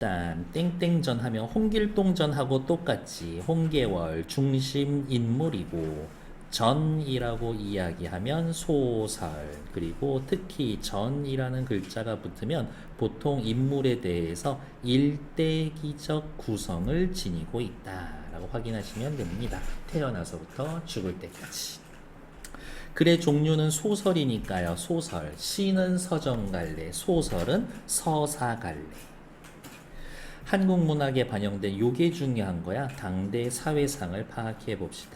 일단 땡땡전 하면 홍길동전하고 똑같지. 홍계월 중심 인물이고 전이라고 이야기하면 소설, 그리고 특히 전이라는 글자가 붙으면 보통 인물에 대해서 일대기적 구성을 지니고 있다라고 확인하시면 됩니다. 태어나서부터 죽을 때까지. 글의 종류는 소설이니까요. 소설. 시는 서정갈래, 소설은 서사갈래. 한국 문학에 반영된 요게 중요한 거야. 당대 사회상을 파악해 봅시다.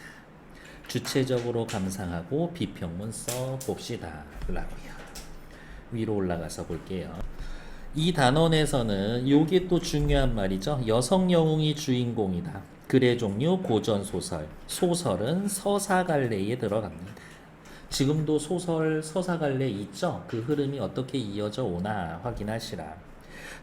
주체적으로 감상하고 비평문 써 봅시다. 라고요. 위로 올라가서 볼게요. 이 단원에서는 요게 또 중요한 말이죠. 여성 영웅이 주인공이다. 글의 종류 고전소설. 소설은 서사갈래에 들어갑니다. 지금도 소설 서사갈래 있죠? 그 흐름이 어떻게 이어져 오나 확인하시라.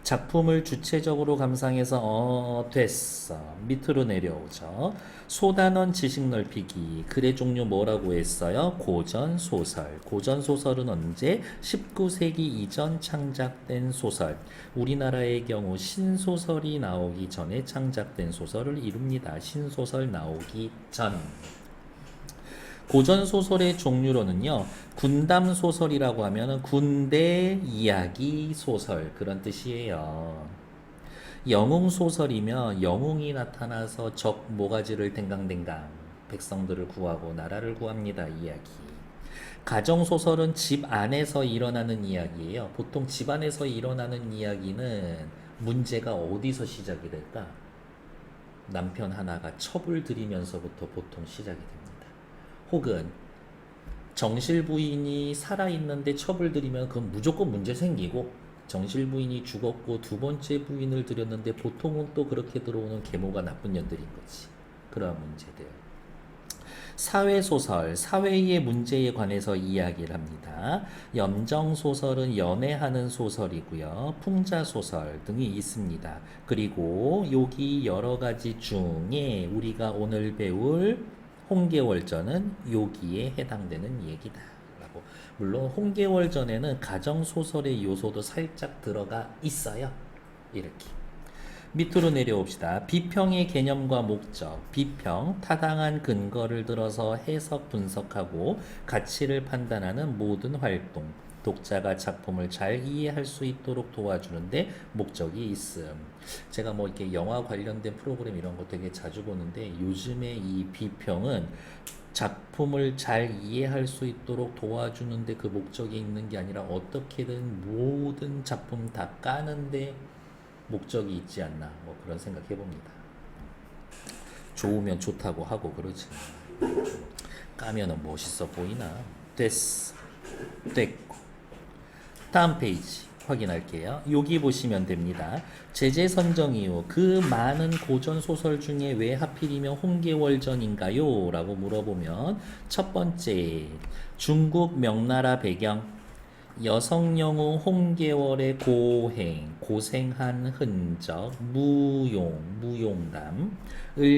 작품을 주체적으로 감상해서 됐어. 밑으로 내려오죠. 소단원 지식 넓히기. 글의 종류 뭐라고 했어요? 고전소설. 고전소설은 언제? 19세기 이전 창작된 소설. 우리나라의 경우 신소설이 나오기 전에 창작된 소설을 이룹니다. 신소설 나오기 전. 고전소설의 종류로는요, 군담소설이라고 하면 군대 이야기 소설, 그런 뜻이에요. 영웅소설이면 영웅이 나타나서 적 모가지를 댕강댕강 백성들을 구하고 나라를 구합니다. 이야기. 가정소설은 집 안에서 일어나는 이야기예요. 보통 집 안에서 일어나는 이야기는 문제가 어디서 시작이 될까? 남편 하나가 첩을 들이면서부터 보통 시작이 됩니다. 혹은 정실 부인이 살아있는데 첩을 들이면 그건 무조건 문제 생기고, 정실 부인이 죽었고 두 번째 부인을 들였는데 보통은 또 그렇게 들어오는 계모가 나쁜 년들인 거지. 그러한 문제들. 사회소설, 사회의 문제에 관해서 이야기를 합니다. 염정소설은 연애하는 소설이고요. 풍자소설 등이 있습니다. 그리고 여기 여러 가지 중에 우리가 오늘 배울 홍계월전은 여기에 해당되는 얘기다. 라고. 물론 홍계월전에는 가정소설의 요소도 살짝 들어가 있어요. 이렇게. 밑으로 내려옵시다. 비평의 개념과 목적. 비평, 타당한 근거를 들어서 해석 분석하고 가치를 판단하는 모든 활동. 독자가 작품을 잘 이해할 수 있도록 도와주는데 목적이 있음. 제가 뭐 이렇게 영화 관련된 프로그램 이런 거 되게 자주 보는데, 요즘에 이 비평은 작품을 잘 이해할 수 있도록 도와주는데 그 목적이 있는 게 아니라 어떻게든 모든 작품 다 까는데 목적이 있지 않나, 뭐 그런 생각 해봅니다. 좋으면 좋다고 하고 그러지. 까면은 멋있어 보이나? 됐어. 됐고. 다음 페이지 확인할게요. 여기 보시면 됩니다. 제재 선정 이유. 그 많은 고전 소설 중에 왜 하필이면 홍계월전인가요? 라고 물어보면, 첫 번째, 중국 명나라 배경. 여성 영웅 홍계월의 고행, 고생한 흔적, 무용담을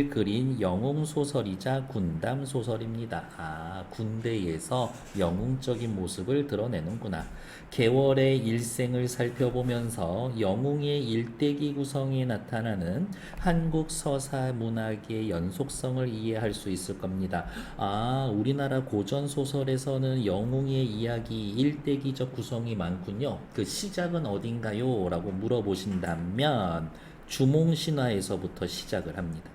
그린 영웅 소설이자 군담 소설입니다. 아, 군대에서 영웅적인 모습을 드러내는구나. 계월의 일생을 살펴보면서 영웅의 일대기 구성에 나타나는 한국 서사 문학의 연속성을 이해할 수 있을 겁니다. 아, 우리나라 고전 소설에서는 영웅의 이야기 일대기적 구성이 많군요. 그 시작은 어딘가요? 라고 물어보신다면 주몽신화에서부터 시작을 합니다.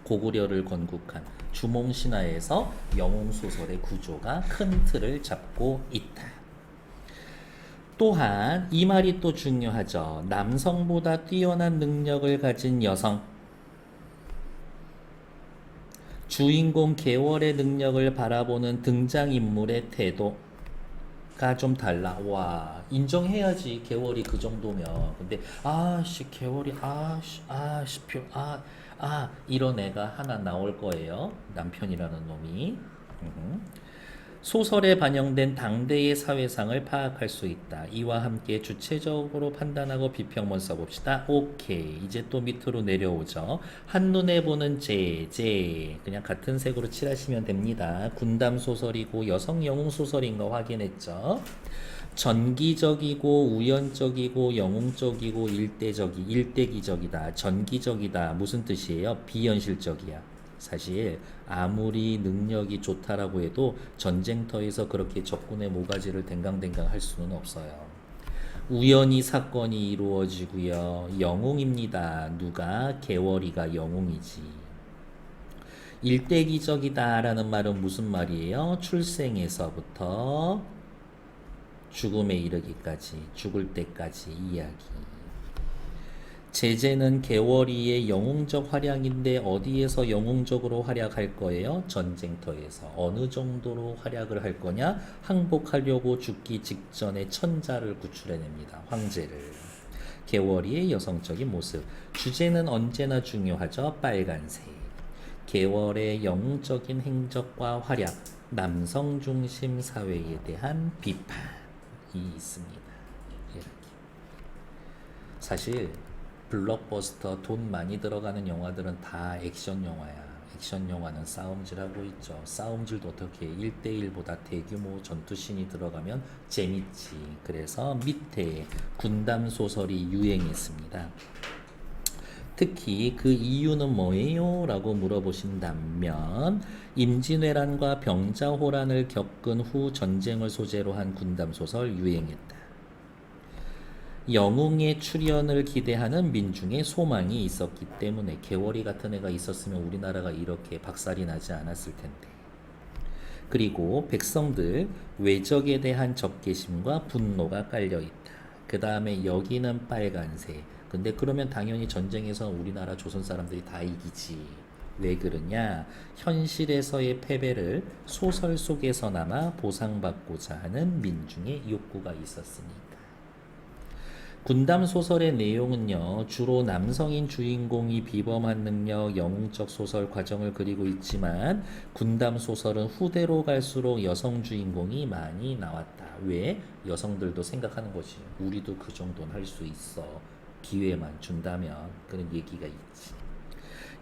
고구려를 건국한 주몽신화에서 영웅소설의 구조가 큰 틀을 잡고 있다. 또한 이 말이 또 중요하죠. 남성보다 뛰어난 능력을 가진 여성. 주인공 계월의 능력을 바라보는 등장인물의 태도가 좀 달라. 와, 인정해야지. 계월이 그 정도면. 근데 아씨 계월이 이런 애가 하나 나올 거예요. 남편이라는 놈이. 소설에 반영된 당대의 사회상을 파악할 수 있다. 이와 함께 주체적으로 판단하고 비평문 써봅시다. 오케이. 이제 또 밑으로 내려오죠. 한눈에 보는 제 그냥 같은 색으로 칠하시면 됩니다. 군담 소설이고 여성 영웅 소설인 거 확인했죠. 전기적이고 우연적이고 영웅적이고 일대기적이다. 전기적이다. 무슨 뜻이에요? 비현실적이야. 사실 아무리 능력이 좋다라고 해도 전쟁터에서 그렇게 적군의 모가지를 댕강댕강 할 수는 없어요. 우연히 사건이 이루어지고요. 영웅입니다. 누가? 개월이가 영웅이지. 일대기적이다라는 말은 무슨 말이에요? 출생에서부터 죽음에 이르기까지, 죽을 때까지 이야기. 제재는 개월이의 영웅적 활약인데 어디에서 영웅적으로 활약할 거예요? 전쟁터에서. 어느 정도로 활약을 할 거냐? 항복하려고 죽기 직전에 천자를 구출해냅니다. 황제를. 개월이의 여성적인 모습. 주제는 언제나 중요하죠. 빨간색. 개월의 영웅적인 행적과 활약. 남성 중심 사회에 대한 비판이 있습니다. 이렇게. 사실 블록버스터 돈 많이 들어가는 영화들은 다 액션 영화야. 액션 영화는 싸움질하고 있죠. 싸움질도 어떻게 1대1보다 대규모 전투씬이 들어가면 재밌지. 그래서 밑에 군담 소설이 유행했습니다. 특히 그 이유는 뭐예요? 라고 물어보신다면 임진왜란과 병자호란을 겪은 후 전쟁을 소재로 한 군담 소설 유행했다. 영웅의 출현을 기대하는 민중의 소망이 있었기 때문에 개월이 같은 애가 있었으면 우리나라가 이렇게 박살이 나지 않았을 텐데. 그리고 백성들 외적에 대한 적개심과 분노가 깔려있다. 그 다음에 여기는 빨간색. 근데 그러면 당연히 전쟁에서 우리나라 조선 사람들이 다 이기지. 왜 그러냐? 현실에서의 패배를 소설 속에서나마 보상받고자 하는 민중의 욕구가 있었으니까. 군담 소설의 내용은요, 주로 남성인 주인공이 비범한 능력, 영웅적 소설 과정을 그리고 있지만 군담 소설은 후대로 갈수록 여성 주인공이 많이 나왔다. 왜? 여성들도 생각하는 거지. 우리도 그 정도는 할 수 있어. 기회만 준다면. 그런 얘기가 있지.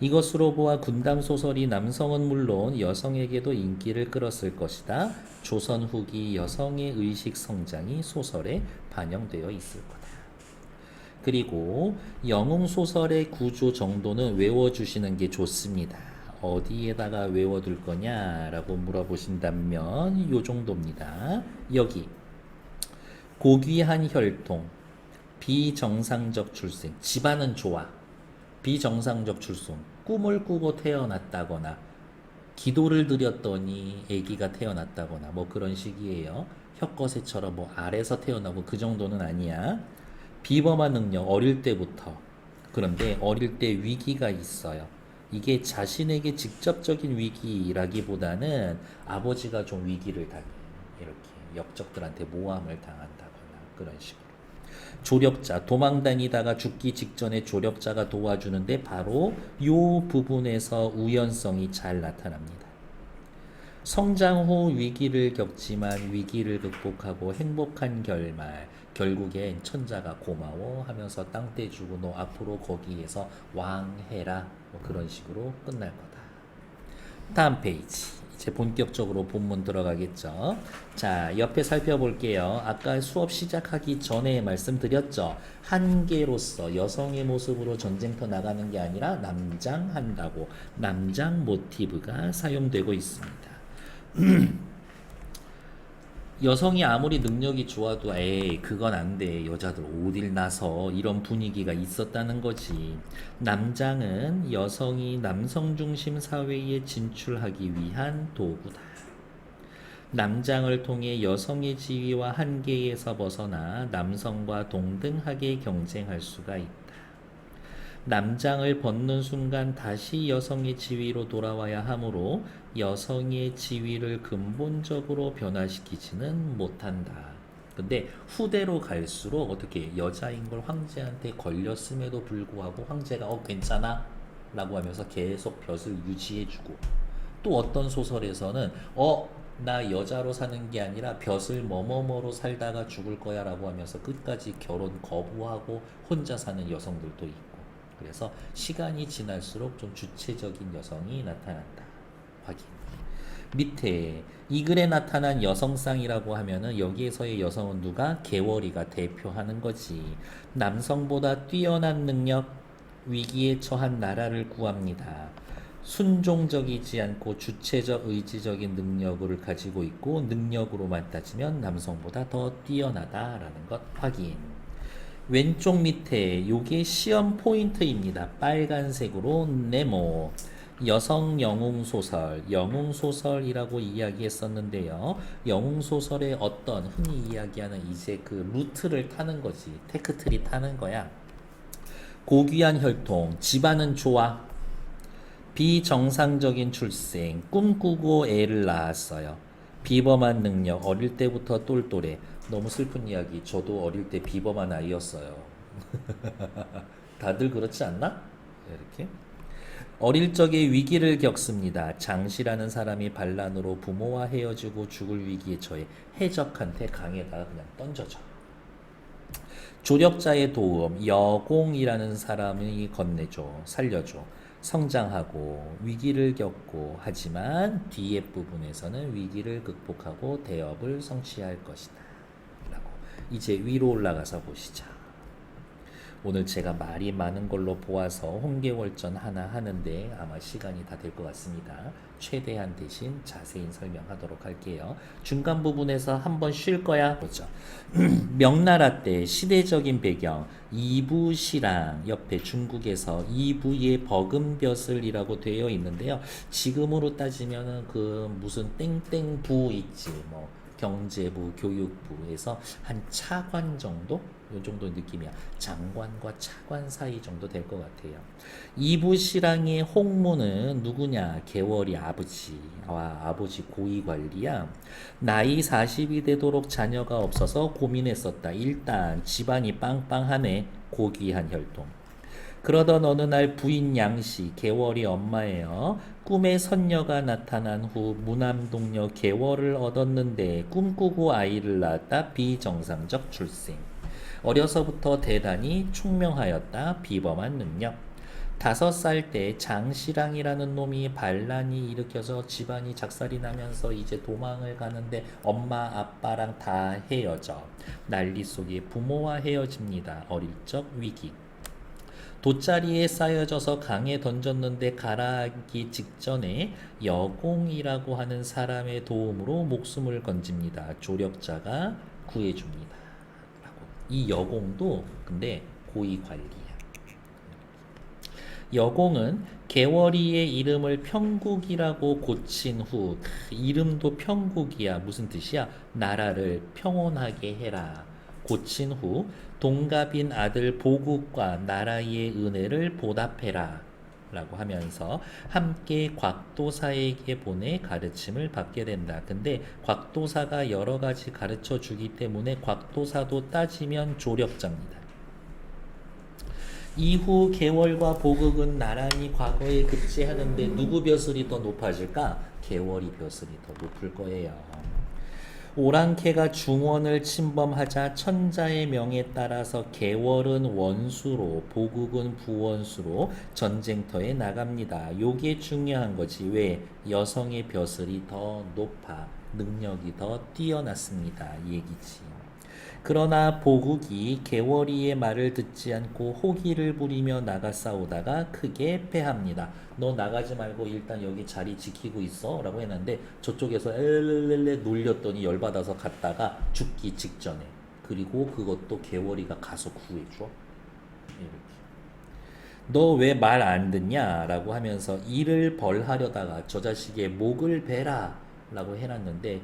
이것으로 보아 군담 소설이 남성은 물론 여성에게도 인기를 끌었을 것이다. 조선 후기 여성의 의식 성장이 소설에 반영되어 있을 거다. 그리고 영웅 소설의 구조 정도는 외워주시는 게 좋습니다. 어디에다가 외워둘 거냐라고 물어보신다면 요 정도입니다. 여기 고귀한 혈통, 비정상적 출생, 집안은 좋아. 비정상적 출생, 꿈을 꾸고 태어났다거나 기도를 드렸더니 아기가 태어났다거나 뭐 그런 식이에요. 혁거세처럼 뭐 알에서 태어나고 그 정도는 아니야. 비범한 능력 어릴 때부터. 그런데 어릴 때 위기가 있어요. 이게 자신에게 직접적인 위기라기보다는 아버지가 좀 위기를 당해. 이렇게 역적들한테 모함을 당한다거나 그런 식으로. 조력자, 도망다니다가 죽기 직전에 조력자가 도와주는데 바로 요 부분에서 우연성이 잘 나타납니다. 성장 후 위기를 겪지만 위기를 극복하고 행복한 결말, 결국엔 천자가 고마워 하면서 땅 떼주고 너 앞으로 거기에서 왕해라, 뭐 그런 식으로 끝날 거다. 다음 페이지. 이제 본격적으로 본문 들어가겠죠. 자, 옆에 살펴볼게요. 아까 수업 시작하기 전에 말씀드렸죠. 한계로서 여성의 모습으로 전쟁터 나가는 게 아니라 남장한다고 남장 모티브가 사용되고 있습니다. 여성이 아무리 능력이 좋아도 에이 그건 안 돼. 여자들 어딜 나서 이런 분위기가 있었다는 거지. 남장은 여성이 남성 중심 사회에 진출하기 위한 도구다. 남장을 통해 여성의 지위와 한계에서 벗어나 남성과 동등하게 경쟁할 수가 있다. 남장을 벗는 순간 다시 여성의 지위로 돌아와야 하므로 여성의 지위를 근본적으로 변화시키지는 못한다. 근데 후대로 갈수록 어떻게 여자인 걸 황제한테 걸렸음에도 불구하고 황제가 괜찮아? 라고 하면서 계속 벼슬 유지해주고, 또 어떤 소설에서는 나 여자로 사는 게 아니라 벼슬 뭐뭐뭐로 살다가 죽을 거야 라고 하면서 끝까지 결혼 거부하고 혼자 사는 여성들도 있고. 그래서 시간이 지날수록 좀 주체적인 여성이 나타난다. 확인. 밑에 이 글에 나타난 여성상이라고 하면은 여기에서의 여성은 누가? 개월이가 대표하는 거지. 남성보다 뛰어난 능력, 위기에 처한 나라를 구합니다. 순종적이지 않고 주체적 의지적인 능력을 가지고 있고 능력으로만 따지면 남성보다 더 뛰어나다라는 것 확인. 왼쪽 밑에 요게 시험 포인트입니다. 빨간색으로 네모. 여성 영웅 소설, 영웅 소설이라고 이야기했었는데요. 영웅 소설의 어떤 흔히 이야기하는 이제 그 루트를 타는 거지. 테크트리 타는 거야. 고귀한 혈통, 집안은 좋아. 비정상적인 출생, 꿈꾸고 애를 낳았어요. 비범한 능력, 어릴 때부터 똘똘해. 너무 슬픈 이야기. 저도 어릴 때 비범한 아이였어요. 다들 그렇지 않나? 이렇게. 어릴 적에 위기를 겪습니다. 장씨라는 사람이 반란으로 부모와 헤어지고 죽을 위기에 처해 해적한테 강에다가 그냥 던져져. 조력자의 도움, 여공이라는 사람이 건네줘, 살려줘. 성장하고 위기를 겪고 하지만 뒤에 부분에서는 위기를 극복하고 대업을 성취할 것이다. 라고 이제 위로 올라가서 보시죠. 오늘 제가 말이 많은 걸로 보아서 홍계월전 하나 하는데 아마 시간이 다 될 것 같습니다. 최대한 대신 자세히 설명하도록 할게요. 중간 부분에서 한번 쉴 거야 보죠. 명나라 때 시대적인 배경 이부시랑 옆에 중국에서 이부의 버금벼슬이라고 되어 있는데요. 지금으로 따지면은 그 무슨 땡땡부 있지 뭐 경제부, 교육부에서 한 차관 정도? 요 정도 느낌이야. 장관과 차관 사이 정도 될 것 같아요. 이부시랑의 홍무는 누구냐? 개월이 아버지와 아버지 고위관리야. 나이 40이 되도록 자녀가 없어서 고민했었다. 일단 집안이 빵빵하네. 고귀한 혈통. 그러던 어느 날 부인 양씨, 개월이 엄마예요. 꿈에 선녀가 나타난 후 무남동녀 개월을 얻었는데 꿈꾸고 아이를 낳았다. 비정상적 출생. 어려서부터 대단히 총명하였다. 비범한 능력. 5살 때 장시랑이라는 놈이 반란이 일으켜서 집안이 작살이 나면서 이제 도망을 가는데 엄마 아빠랑 다 헤어져. 난리 속에 부모와 헤어집니다. 어릴 적 위기. 돗자리에 쌓여져서 강에 던졌는데 가라앉기 직전에 여공이라고 하는 사람의 도움으로 목숨을 건집니다. 조력자가 구해줍니다. 라고. 이 여공도 근데 고위 관리야. 여공은 개월이의 이름을 평국이라고 고친 후 이름도 평국이야. 무슨 뜻이야? 나라를 평온하게 해라. 고친 후 동갑인 아들 보국과 나라의 은혜를 보답해라 라고 하면서 함께 곽도사에게 보내 가르침을 받게 된다. 근데 곽도사가 여러 가지 가르쳐 주기 때문에 곽도사도 따지면 조력자입니다. 이후 개월과 보국은 나란히 과거에 급제하는데 누구 벼슬이 더 높아질까? 개월이 벼슬이 더 높을 거예요. 오랑캐가 중원을 침범하자 천자의 명에 따라서 개월은 원수로 보국은 부원수로 전쟁터에 나갑니다. 요게 중요한 거지. 왜? 여성의 벼슬이 더 높아. 능력이 더 뛰어났습니다. 이 얘기지. 그러나 보국이 개월이의 말을 듣지 않고 호기를 부리며 나가 싸우다가 크게 패합니다. 너 나가지 말고 일단 여기 자리 지키고 있어 라고 했는데 저쪽에서 엘렐렐레 놀렸더니 열받아서 갔다가 죽기 직전에. 그리고 그것도 개월이가 가서 구해줘. 이렇게. 너 왜 말 안 듣냐? 라고 하면서 이를 벌하려다가 저 자식의 목을 베라 라고 해놨는데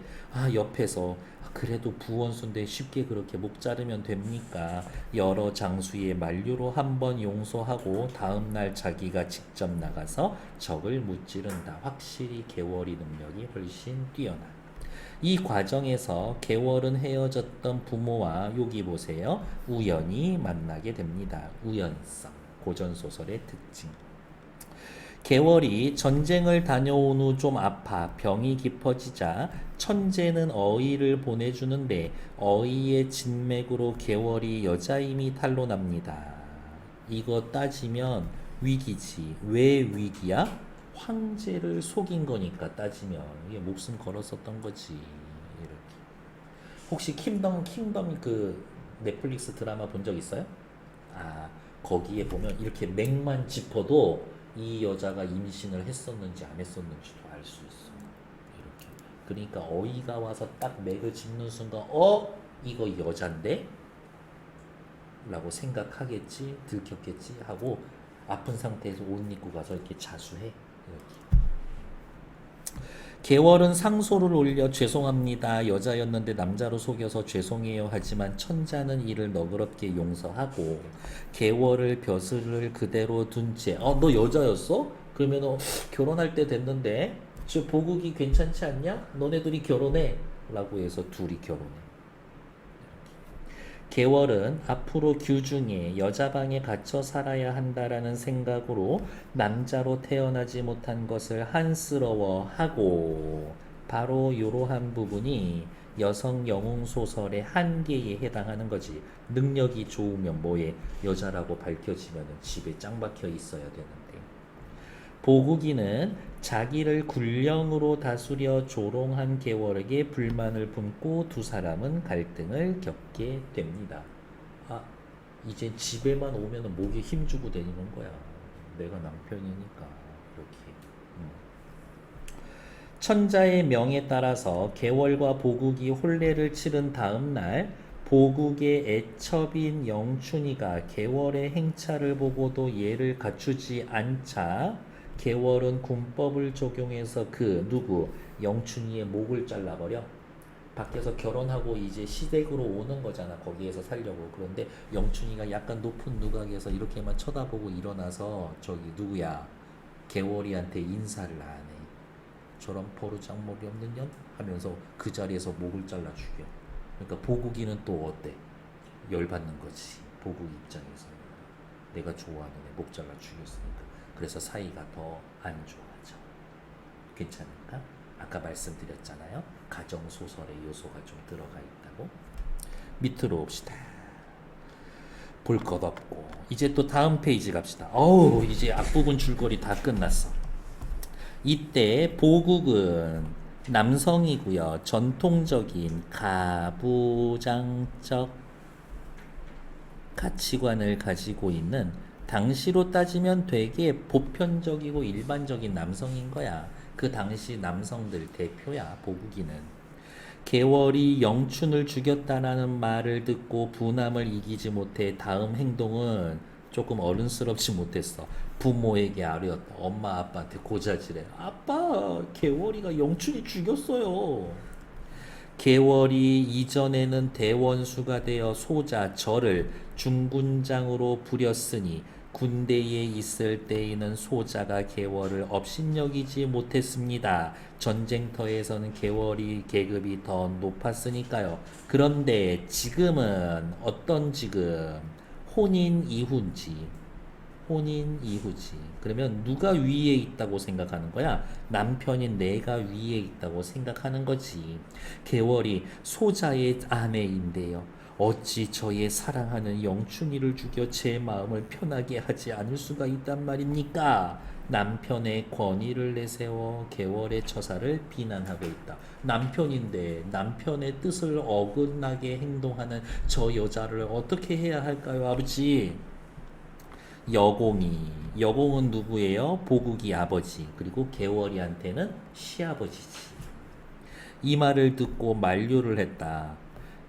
옆에서 그래도 부원수인데 쉽게 그렇게 목 자르면 됩니까? 여러 장수의 만류로 한번 용서하고 다음날 자기가 직접 나가서 적을 무찌른다. 확실히 개월이 능력이 훨씬 뛰어나. 이 과정에서 개월은 헤어졌던 부모와 여기 보세요. 우연히 만나게 됩니다. 우연성. 고전소설의 특징. 개월이 전쟁을 다녀온 후 좀 아파 병이 깊어지자 천재는 어이를 보내주는데 어이의 진맥으로 개월이 여자임이 탄로납니다. 이거 따지면 위기지. 왜 위기야? 황제를 속인 거니까 따지면 이게 목숨 걸었었던 거지. 이렇게. 혹시 킹덤 그 넷플릭스 드라마 본 적 있어요? 아, 거기에 보면 이렇게 맥만 짚어도 이 여자가 임신을 했었는지 안 했었는지도 알 수 있어. 이렇게. 그러니까 어이가 와서 딱 맥을 짚는 순간, 이거 여잔데? 라고 생각하겠지, 들켰겠지 하고 아픈 상태에서 옷 입고 가서 이렇게 자수해. 이렇게. 계월은 상소를 올려 죄송합니다. 여자였는데 남자로 속여서 죄송해요. 하지만 천자는 이를 너그럽게 용서하고 계월을 벼슬을 그대로 둔 채 너 여자였어? 그러면 결혼할 때 됐는데 저 보국이 괜찮지 않냐? 너네들이 결혼해. 라고 해서 둘이 결혼해. 계월은 앞으로 규중에 여자방에 갇혀 살아야 한다라는 생각으로 남자로 태어나지 못한 것을 한스러워하고 바로 이러한 부분이 여성 영웅 소설의 한계에 해당하는 거지. 능력이 좋으면 뭐해? 여자라고 밝혀지면 집에 짱 박혀 있어야 되는데. 보국이는 자기를 군령으로 다스려 조롱한 계월에게 불만을 품고 두 사람은 갈등을 겪게 됩니다. 이제 집에만 오면 목에 힘주고 다니는 거야. 내가 남편이니까. 이렇게. 천자의 명에 따라서 계월과 보국이 혼례를 치른 다음 날 보국의 애첩인 영춘이가 계월의 행차를 보고도 예를 갖추지 않자 계월은 군법을 적용해서 영춘이의 목을 잘라버려. 밖에서 결혼하고 이제 시댁으로 오는 거잖아. 거기에서 살려고. 그런데 영춘이가 약간 높은 누각에서 이렇게만 쳐다보고 일어나서 저기 누구야? 계월이한테 인사를 안 해. 저런 버르장머리 없는 년? 하면서 그 자리에서 목을 잘라 죽여. 그러니까 보국이는 또 어때? 열받는 거지. 보국 입장에서. 내가 좋아하는 애 목 잘라 죽였으니까. 그래서 사이가 더 안 좋아져. 괜찮을까? 아까 말씀드렸잖아요. 가정소설의 요소가 좀 들어가 있다고. 밑으로 봅시다. 볼 것 없고. 이제 또 다음 페이지 갑시다. 이제 앞부분 줄거리 다 끝났어. 이때 보국은 남성이고요. 전통적인 가부장적 가치관을 가지고 있는 당시로 따지면 되게 보편적이고 일반적인 남성인 거야. 그 당시 남성들 대표야, 보국이는. 계월이 영춘을 죽였다라는 말을 듣고 분함을 이기지 못해 다음 행동은 조금 어른스럽지 못했어. 부모에게 아뢰었다. 엄마 아빠한테 고자질해. 아빠, 계월이가 영춘이 죽였어요. 계월이 이전에는 대원수가 되어 소자 절을 중군장으로 부렸으니 군대에 있을 때에는 소자가 계월을 업신여기지 못했습니다. 전쟁터에서는 계월이 계급이 더 높았으니까요. 그런데 지금은 어떤 지금? 혼인 이후지. 혼인 이후지. 그러면 누가 위에 있다고 생각하는 거야? 남편인 내가 위에 있다고 생각하는 거지. 계월이 소자의 아내인데요. 어찌 저의 사랑하는 영춘이를 죽여 제 마음을 편하게 하지 않을 수가 있단 말입니까? 남편의 권위를 내세워 계월의 처사를 비난하고 있다. 남편인데 남편의 뜻을 어긋나게 행동하는 저 여자를 어떻게 해야 할까요, 아버지? 여공은 누구예요? 보국이 아버지. 그리고 계월이한테는 시아버지지. 이 말을 듣고 만류를 했다.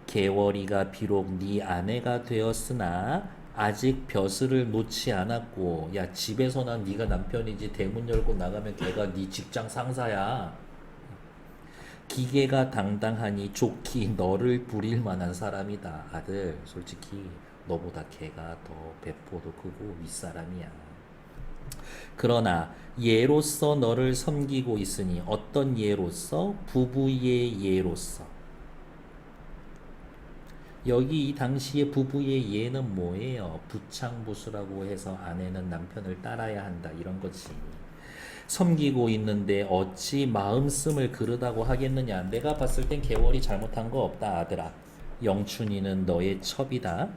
계월이가 비록 네 아내가 되었으나 아직 벼슬을 놓지 않았고, 야, 집에서나 네가 남편이지. 대문 열고 나가면 걔가 네 직장 상사야. 기계가 당당하니 좋기 너를 부릴 만한 사람이다. 아들, 솔직히 너보다 걔가 더 배포도 크고 윗사람이야. 그러나 예로서 너를 섬기고 있으니. 어떤 예로서? 부부의 예로서. 여기 이 당시의 부부의 예는 뭐예요? 부창부수라고 해서 아내는 남편을 따라야 한다, 이런 거지. 섬기고 있는데 어찌 마음씀을 그르다고 하겠느냐. 내가 봤을 땐 계월이 잘못한 거 없다, 아들아. 영춘이는 너의 첩이다.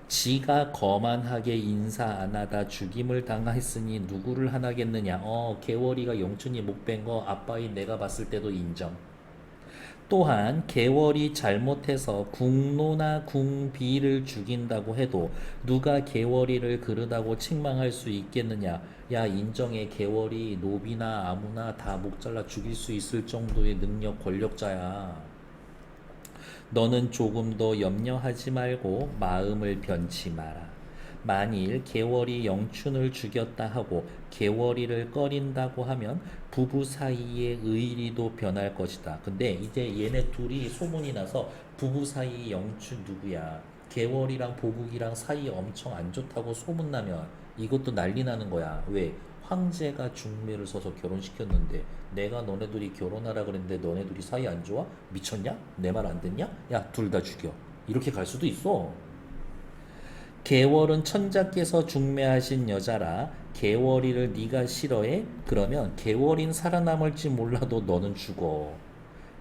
지가 거만하게 인사 안 하다 죽임을 당했으니 누구를 하나겠느냐. 개월이가 영춘이 못 뺀 거 아빠인 내가 봤을 때도 인정. 또한 개월이 잘못해서 궁노나 궁비를 죽인다고 해도 누가 개월이를 그러다고 책망할 수 있겠느냐. 야, 인정해. 개월이 노비나 아무나 다 목 잘라 죽일 수 있을 정도의 능력 권력자야. 너는 조금 더 염려하지 말고 마음을 변치 마라. 만일 개월이 영춘을 죽였다 하고 개월이를 꺼린다고 하면 부부 사이의 의리도 변할 것이다. 근데 이제 얘네 둘이 소문이 나서 부부 사이 영춘 누구야? 개월이랑 보국이랑 사이 엄청 안 좋다고 소문나면 이것도 난리 나는 거야. 왜? 황제가 중매를 서서 결혼시켰는데 내가 너네 둘이 결혼하라 그랬는데 너네 둘이 사이 안 좋아? 미쳤냐? 내 말 안 듣냐? 야, 둘 다 죽여. 이렇게 갈 수도 있어. 개월은 천자께서 중매하신 여자라 개월이를 네가 싫어해? 그러면 개월인 살아남을지 몰라도 너는 죽어.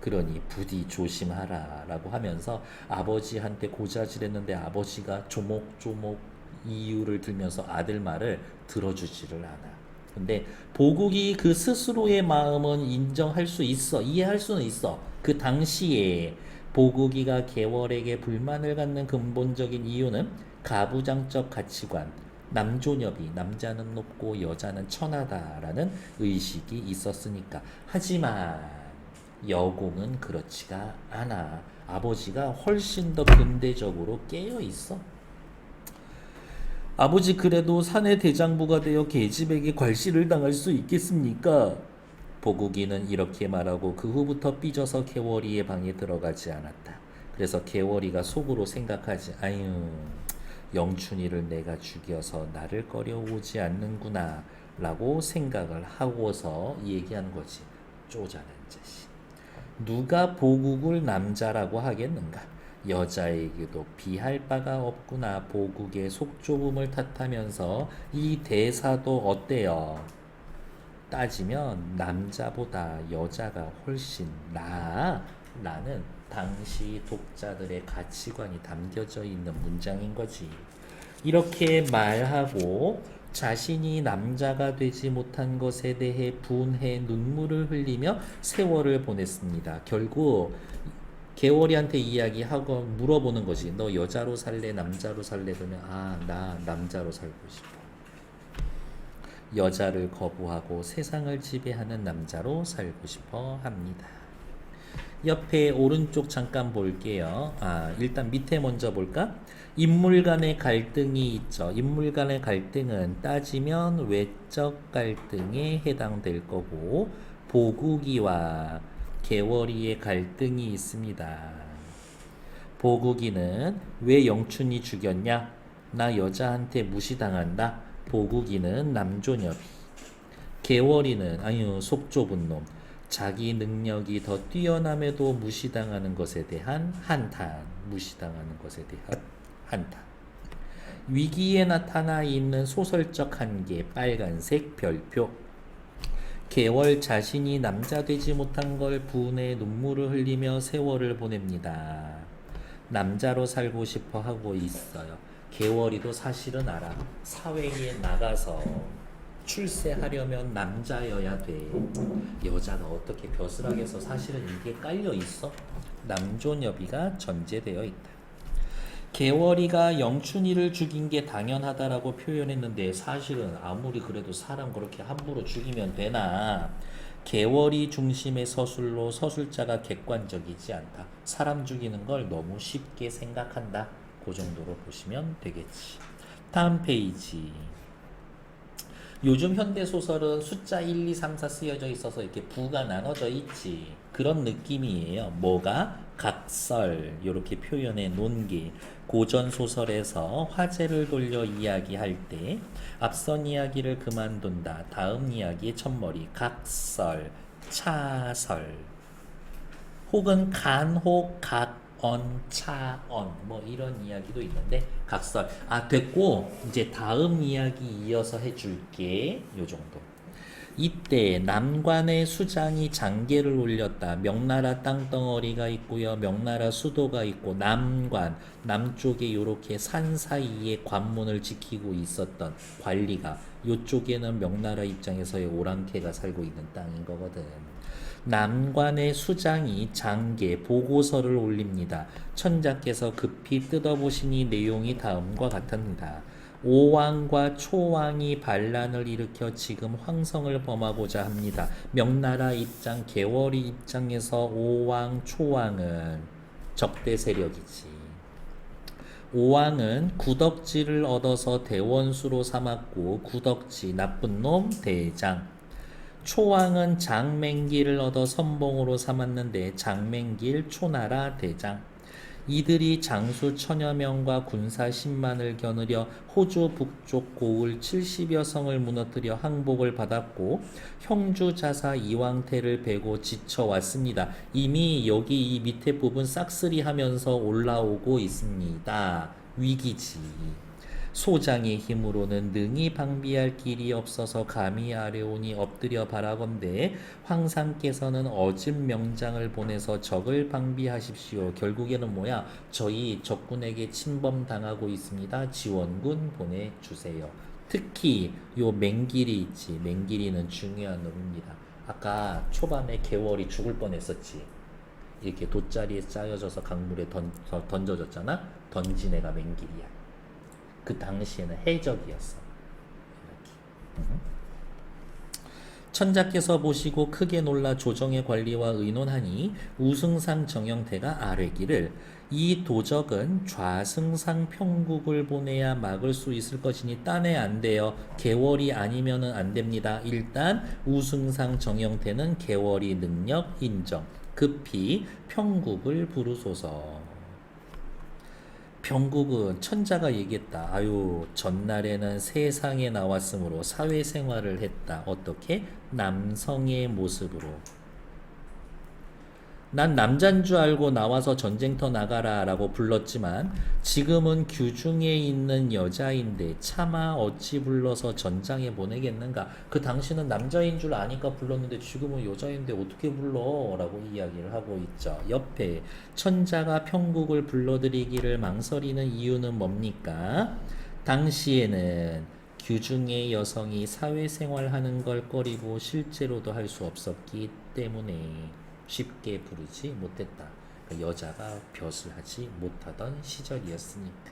그러니 부디 조심하라 라고 하면서 아버지한테 고자질했는데 아버지가 조목조목 이유를 들면서 아들 말을 들어주지를 않아. 근데 보국이 그 스스로의 마음은 인정할 수 있어. 이해할 수는 있어. 그 당시에 보국이가 개월에게 불만을 갖는 근본적인 이유는 가부장적 가치관, 남존여비, 남자는 높고 여자는 천하다라는 의식이 있었으니까. 하지만 여공은 그렇지가 않아. 아버지가 훨씬 더 근대적으로 깨어 있어. 아버지 그래도 사내 대장부가 되어 계집에게 괄시를 당할 수 있겠습니까? 보국이는 이렇게 말하고 그 후부터 삐져서 개월이의 방에 들어가지 않았다. 그래서 개월이가 속으로 생각하지. 아유, 영춘이를 내가 죽여서 나를 꺼려오지 않는구나 라고 생각을 하고서 얘기하는 거지. 쪼잔한 자식. 누가 보국을 남자라고 하겠는가? 여자에게도 비할 바가 없구나. 보국의 속좁음을 탓하면서 이 대사도 어때요? 따지면 남자보다 여자가 훨씬 나아 라는 당시 독자들의 가치관이 담겨져 있는 문장인 거지. 이렇게 말하고 자신이 남자가 되지 못한 것에 대해 분해 눈물을 흘리며 세월을 보냈습니다. 결국 개월이한테 이야기하고 물어보는 거지. 너 여자로 살래? 남자로 살래? 그러면 나 남자로 살고 싶어. 여자를 거부하고 세상을 지배하는 남자로 살고 싶어 합니다. 옆에 오른쪽 잠깐 볼게요. 일단 밑에 먼저 볼까? 인물 간의 갈등이 있죠. 인물 간의 갈등은 따지면 외적 갈등에 해당될 거고 보국이와 개월이의 갈등이 있습니다. 보국이는 왜 영춘이 죽였냐? 나 여자한테 무시당한다. 보국이는 남존여비. 개월이는 아유 속 좁은 놈. 자기 능력이 더 뛰어남에도 무시당하는 것에 대한 한탄. 무시당하는 것에 대한 한탄. 위기에 나타나 있는 소설적 한계. 빨간색 별표. 개월 자신이 남자 되지 못한 걸 분해 눈물을 흘리며 세월을 보냅니다. 남자로 살고 싶어 하고 있어요. 개월이도 사실은 알아. 사회에 나가서 출세하려면 남자여야 돼. 여자가 어떻게 벼슬하게 해서 사실은 이게 깔려 있어. 남존여비가 전제되어 있다. 개월이가 영춘이를 죽인 게 당연하다라고 표현했는데 사실은 아무리 그래도 사람 그렇게 함부로 죽이면 되나? 개월이 중심의 서술로 서술자가 객관적이지 않다. 사람 죽이는 걸 너무 쉽게 생각한다. 그 정도로 보시면 되겠지. 다음 페이지. 요즘 현대소설은 숫자 1, 2, 3, 4 쓰여져 있어서 이렇게 부가 나눠져 있지. 그런 느낌이에요. 뭐가? 각설 이렇게 표현해 놓은 게 고전소설에서 화제를 돌려 이야기할 때 앞선 이야기를 그만둔다. 다음 이야기의 첫머리 각설, 차설 혹은 간혹 각언, 차언 뭐 이런 이야기도 있는데 각설. 됐고 이제 다음 이야기 이어서 해줄게. 요 정도. 이때 남관의 수장이 장계를 올렸다. 명나라 땅덩어리가 있고요. 명나라 수도가 있고 남관, 남쪽에 이렇게 산 사이에 관문을 지키고 있었던 관리가 이쪽에는 명나라 입장에서의 오랑캐가 살고 있는 땅인 거거든. 남관의 수장이 장계 보고서를 올립니다. 천자께서 급히 뜯어보시니 내용이 다음과 같습니다. 오왕과 초왕이 반란을 일으켜 지금 황성을 범하고자 합니다. 명나라 입장, 개월이 입장에서 오왕, 초왕은 적대 세력이지. 오왕은 구덕지를 얻어서 대원수로 삼았고 구덕지, 나쁜 놈, 대장. 초왕은 장맹길을 얻어 선봉으로 삼았는데 장맹길, 초나라, 대장. 이들이 장수 천여 명과 군사 10만을 겨누려 호주 북쪽 고을 70여 성을 무너뜨려 항복을 받았고 형주 자사 이왕태를 베고 지쳐왔습니다. 이미 여기 이 밑에 부분 싹쓸이 하면서 올라오고 있습니다. 위기지. 소장의 힘으로는 능히 방비할 길이 없어서 감히 아뢰오니 엎드려 바라건대 황상께서는 어진 명장을 보내서 적을 방비하십시오. 결국에는 뭐야? 저희 적군에게 침범당하고 있습니다. 지원군 보내주세요. 특히 요 맹길이 있지. 맹길이는 중요한 놈입니다. 아까 초반에 개월이 죽을 뻔했었지. 이렇게 돗자리에 짜여져서 강물에 던져졌잖아. 던진 애가 맹길이야. 그 당시에는 해적이었어. 천자께서 보시고 크게 놀라 조정의 관리와 의논하니 우승상 정영태가 아뢰기를 이 도적은 좌승상 평국을 보내야 막을 수 있을 것이니 딴에 안 돼요. 개월이 아니면은 안 됩니다. 일단 우승상 정영태는 개월이 능력 인정. 급히 평국을 부르소서. 병국은 천자가 얘기했다. 아유, 전날에는 세상에 나왔으므로 사회생활을 했다. 어떻게? 남성의 모습으로. 난 남잔 줄 알고 나와서 전쟁터 나가라 라고 불렀지만 지금은 규중에 있는 여자인데 차마 어찌 불러서 전장에 보내겠는가. 그 당시는 남자인 줄 아니까 불렀는데 지금은 여자인데 어떻게 불러 라고 이야기를 하고 있죠. 옆에 천자가 평국을 불러들이기를 망설이는 이유는 뭡니까? 당시에는 규중의 여성이 사회생활하는 걸 꺼리고 실제로도 할 수 없었기 때문에 쉽게 부르지 못했다. 그러니까 여자가 벼슬 하지 못하던 시절이었으니까.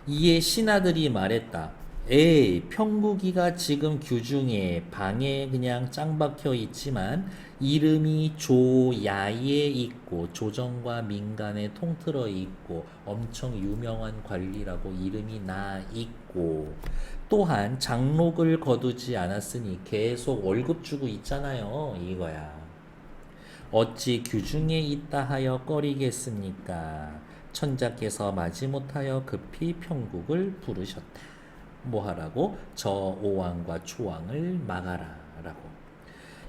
이에 신하들이 말했다. 에이, 평국이가 지금 규중에 방에 그냥 짱 박혀 있지만 이름이 조야에 있고 조정과 민간에 통틀어 있고 엄청 유명한 관리라고 이름이 나 있고 또한 장록을 거두지 않았으니 계속 월급 주고 있잖아요. 이거야. 어찌 규중에 있다 하여 꺼리겠습니까? 천자께서 마지못하여 급히 평국을 부르셨다. 뭐하라고? 저 오왕과 초왕을 막아라 라고.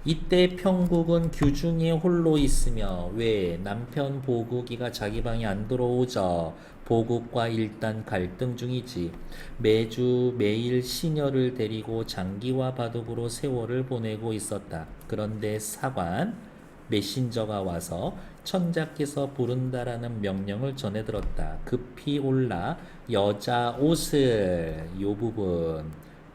이때 평국은 규중에 홀로 있으며 왜 남편 보국이가 자기 방에 안 들어오죠. 보국과 일단 갈등 중이지. 매일 시녀를 데리고 장기와 바둑으로 세월을 보내고 있었다. 그런데 사관 메신저가 와서 천자께서 부른다라는 명령을 전해 들었다. 급히 올라 여자 옷을 요 부분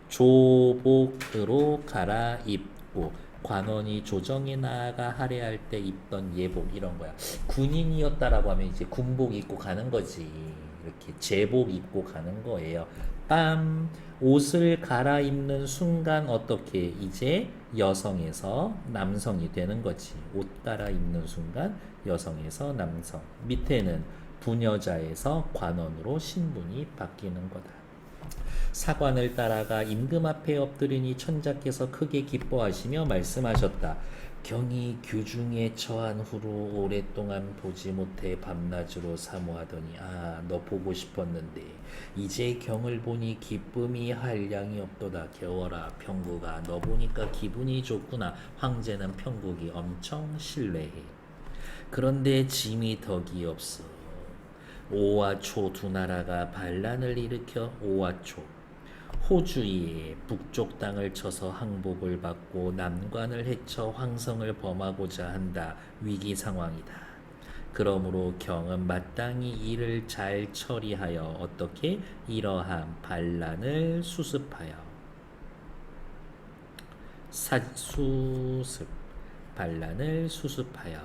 조복으로 갈아입고 관원이 조정에 나아가 할애할 때 입던 예복 이런 거야. 군인이었다라고 하면 이제 군복 입고 가는 거지. 이렇게 제복 입고 가는 거예요. 빰 옷을 갈아입는 순간 어떻게 이제 여성에서 남성이 되는 거지. 옷 갈아입는 순간 여성에서 남성. 밑에는 부녀자에서 관원으로 신분이 바뀌는 거다. 사관을 따라가 임금 앞에 엎드리니 천자께서 크게 기뻐하시며 말씀하셨다. 경이 규중에 처한 후로 오랫동안 보지 못해 밤낮으로 사모하더니 너 보고 싶었는데 이제 경을 보니 기쁨이 한량이 없도다. 개월아 평국아 너 보니까 기분이 좋구나. 황제는 평국이 엄청 신뢰해. 그런데 짐이 덕이 없어. 오와 초 두 나라가 반란을 일으켜 오와 초 포주의 북쪽 땅을 쳐서 항복을 받고 남관을 해쳐 황성을 범하고자 한다. 위기 상황이다. 그러므로 경은 마땅히 이를 잘 처리하여 어떻게 이러한 반란을 수습하여 수습 반란을 수습하여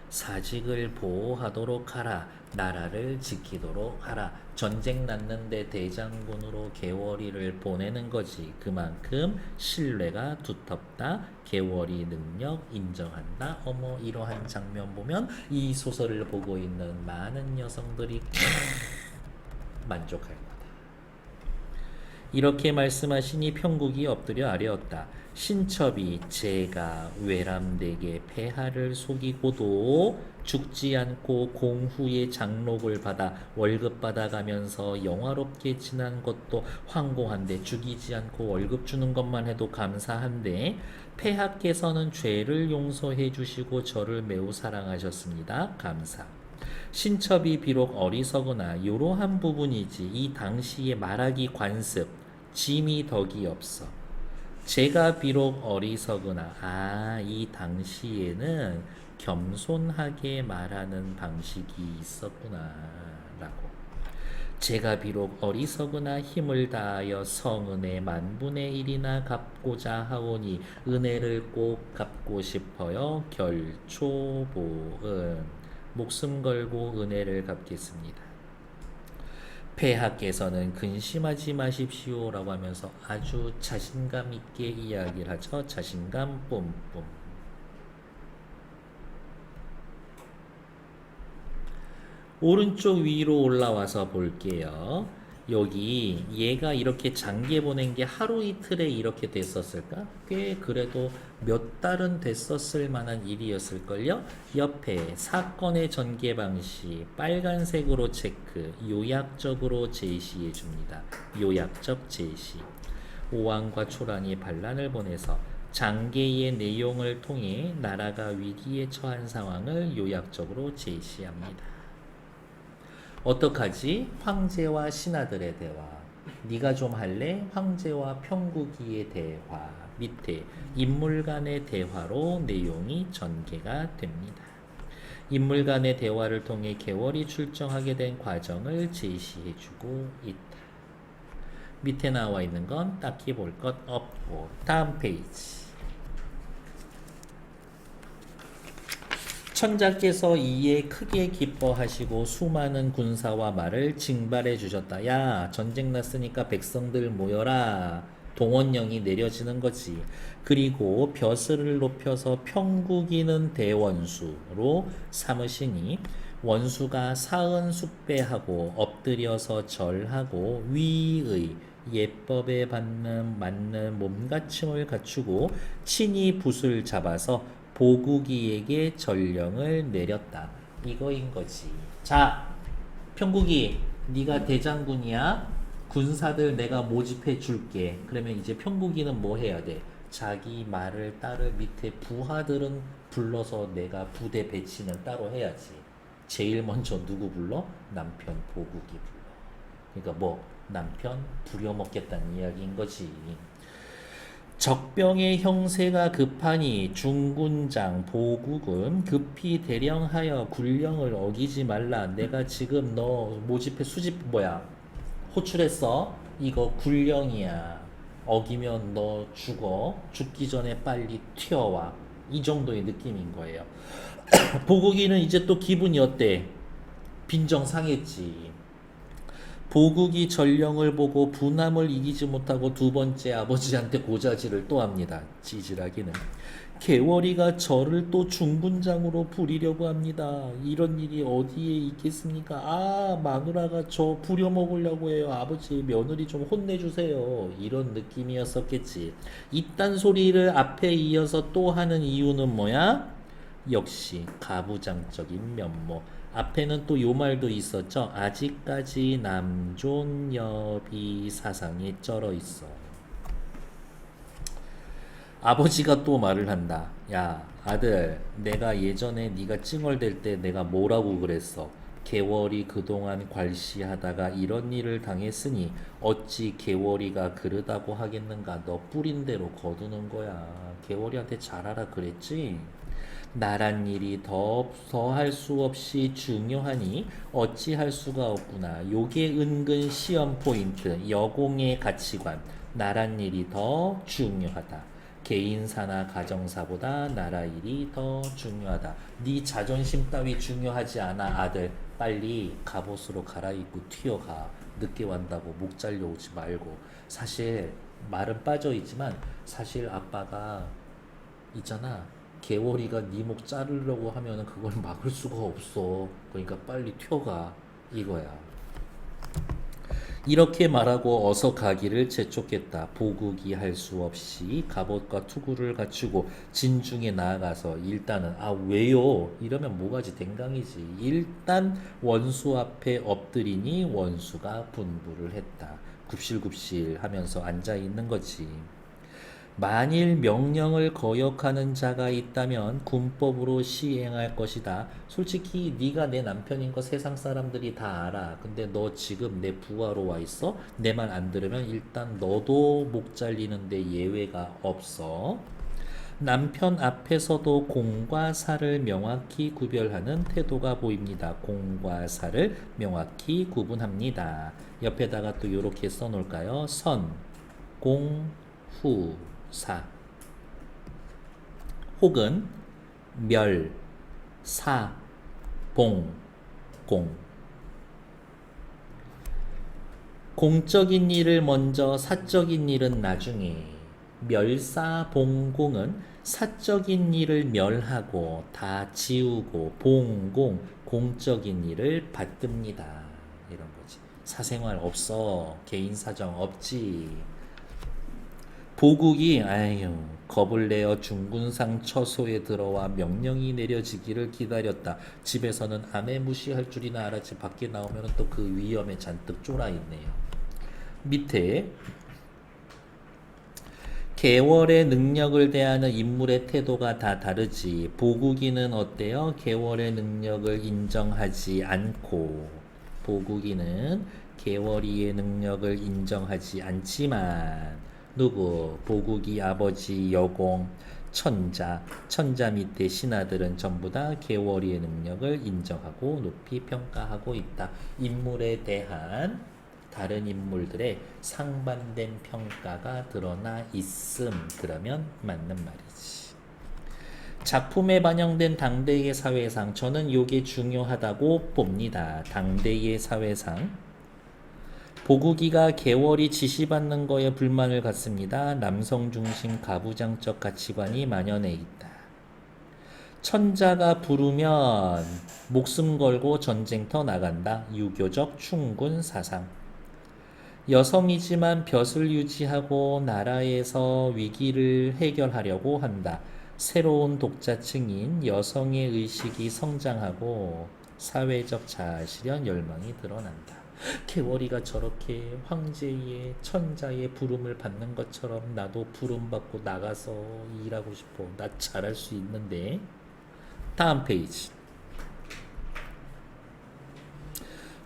사직을 보호하도록 하라. 나라를 지키도록 하라. 전쟁 났는데 대장군으로 개월이를 보내는 거지. 그만큼 신뢰가 두텁다. 개월이 능력 인정한다. 어머, 이러한 장면 보면 이 소설을 보고 있는 많은 여성들이 만족할 거다. 이렇게 말씀하시니 평국이 엎드려 아뢰었다. 신첩이 제가 외람되게 폐하를 속이고도 죽지 않고 공후의 장록을 받아 월급 받아가면서 영화롭게 지난 것도 황공한데, 죽이지 않고 월급 주는 것만 해도 감사한데 폐하께서는 죄를 용서해 주시고 저를 매우 사랑하셨습니다. 감사. 신첩이 비록 어리석으나 이러한 부분이지 이 당시에 말하기 관습 짐이 덕이 없어. 제가 비록 어리석으나 이 당시에는 겸손하게 말하는 방식이 있었구나 라고. 제가 비록 어리석으나 힘을 다하여 성은의 만분의 일이나 갚고자 하오니 은혜를 꼭 갚고 싶어요. 결초보은 목숨 걸고 은혜를 갚겠습니다. 폐하께서는 근심하지 마십시오 라고 하면서 아주 자신감 있게 이야기를 하죠. 자신감 뿜뿜. 오른쪽 위로 올라와서 볼게요. 여기 얘가 이렇게 장계 보낸 게 하루 이틀에 이렇게 됐었을까? 꽤 그래도 몇 달은 됐었을 만한 일이었을걸요? 옆에 사건의 전개 방식 빨간색으로 체크, 요약적으로 제시해 줍니다. 요약적 제시. 오왕과 초란이 반란을 보내서 장계의 내용을 통해 나라가 위기에 처한 상황을 요약적으로 제시합니다. 어떡하지? 황제와 신하들의 대화. 네가 좀 할래? 황제와 평국이의 대화. 밑에 인물 간의 대화로 내용이 전개가 됩니다. 인물 간의 대화를 통해 개월이 출정하게 된 과정을 제시해주고 있다. 밑에 나와 있는 건 딱히 볼 것 없고 다음 페이지. 천자께서 이에 크게 기뻐하시고 수많은 군사와 말을 징발해 주셨다. 야, 전쟁 났으니까 백성들 모여라. 동원령이 내려지는 거지. 그리고 벼슬을 높여서 평국이는 대원수로 삼으시니 원수가 사은 숭배하고 엎드려서 절하고 위의 예법에 맞는 몸가짐을 갖추고 친히 붓을 잡아서 보국이에게 전령을 내렸다. 이거인 거지. 자, 평국이 네가 대장군이야. 군사들 내가 모집해 줄게. 그러면 이제 평국이는 뭐 해야 돼? 자기 말을 따를 밑에 부하들은 불러서 내가 부대 배치는 따로 해야지. 제일 먼저 누구 불러? 남편 보국이 불러. 그러니까 뭐 남편 부려먹겠다는 이야기인 거지. 적병의 형세가 급하니 중군장 보국은 급히 대령하여 군령을 어기지 말라. 내가 지금 너 모집해 호출했어. 이거 군령이야. 어기면 너 죽어. 죽기 전에 빨리 튀어와. 이 정도의 느낌인 거예요. 보국이는 이제 또 기분이 어때? 빈정 상했지. 보국이 전령을 보고 분함을 이기지 못하고 두 번째 아버지한테 고자질을 또 합니다. 찌질하기는. 개월이가 저를 또 중군장으로 부리려고 합니다. 이런 일이 어디에 있겠습니까? 마누라가 저 부려먹으려고 해요. 아버지 며느리 좀 혼내주세요. 이런 느낌이었었겠지. 이딴 소리를 앞에 이어서 또 하는 이유는 뭐야? 역시 가부장적인 면모. 앞에는 또 요 말도 있었죠. 아직까지 남존여비 사상에 쩔어 있어. 아버지가 또 말을 한다. 야, 아들, 내가 예전에 네가 찡얼댈 때 내가 뭐라고 그랬어? 개월이 그동안 괄시하다가 이런 일을 당했으니 어찌 개월이가 그러다고 하겠는가. 너 뿌린 대로 거두는 거야. 개월이한테 잘하라 그랬지. 나란 일이 더할 수 없이 중요하니 어찌할 수가 없구나. 요게 은근 시험 포인트. 여공의 가치관. 나란 일이 더 중요하다. 개인사나 가정사보다 나라 일이 더 중요하다. 네 자존심 따위 중요하지 않아 아들. 빨리 갑옷으로 갈아입고 튀어가. 늦게 완다고 목 잘려오지 말고. 사실 말은 빠져있지만 사실 아빠가 있잖아. 개월이가 네 목 자르려고 하면은 그걸 막을 수가 없어. 그러니까 빨리 튀어가 이거야. 이렇게 말하고 어서 가기를 재촉했다. 보국이 할 수 없이 갑옷과 투구를 갖추고 진중에 나아가서 일단은 왜요? 이러면 뭐가지 댕강이지. 일단 원수 앞에 엎드리니 원수가 분부를 했다. 굽실굽실 하면서 앉아 있는 거지. 만일 명령을 거역하는 자가 있다면 군법으로 시행할 것이다. 솔직히 네가 내 남편인 거 세상 사람들이 다 알아. 근데 너 지금 내 부하로 와 있어? 내 말 안 들으면 일단 너도 목 잘리는데 예외가 없어. 남편 앞에서도 공과 사를 명확히 구별하는 태도가 보입니다. 공과 사를 명확히 구분합니다. 옆에다가 또 이렇게 써놓을까요? 선, 공, 후, 사 혹은 멸, 사, 봉, 공. 공적인 일을 먼저 사적인 일은 나중에. 멸사봉공은 사적인 일을 멸하고 다 지우고 봉공 공적인 일을 받듭니다. 이런 거지. 사생활 없어. 개인 사정 없지. 보국이 겁을 내어 중군상 처소에 들어와 명령이 내려지기를 기다렸다. 집에서는 아내 무시할 줄이나 알았지 밖에 나오면 또 그 위험에 잔뜩 쫄아 있네요. 밑에 개월의 능력을 대하는 인물의 태도가 다 다르지. 보국이는 어때요? 개월의 능력을 인정하지 않고, 보국이는 개월이의 능력을 인정하지 않지만 누구? 보국이 아버지 여공 천자 밑에 신하들은 전부 다 개월이의 능력을 인정하고 높이 평가하고 있다. 인물에 대한 다른 인물들의 상반된 평가가 드러나 있음. 그러면 맞는 말이지. 작품에 반영된 당대의 사회상, 저는 요게 중요하다고 봅니다. 당대의 사회상. 보국이가 개월이 지시받는 거에 불만을 갖습니다. 남성 중심 가부장적 가치관이 만연해 있다. 천자가 부르면 목숨 걸고 전쟁터 나간다. 유교적 충군 사상. 여성이지만 벼슬 유지하고 나라에서 위기를 해결하려고 한다. 새로운 독자층인 여성의 의식이 성장하고 사회적 자아실현 열망이 드러난다. 개월이가 저렇게 황제의 천자의 부름을 받는 것처럼 나도 부름받고 나가서 일하고 싶어. 나 잘할 수 있는데. 다음 페이지.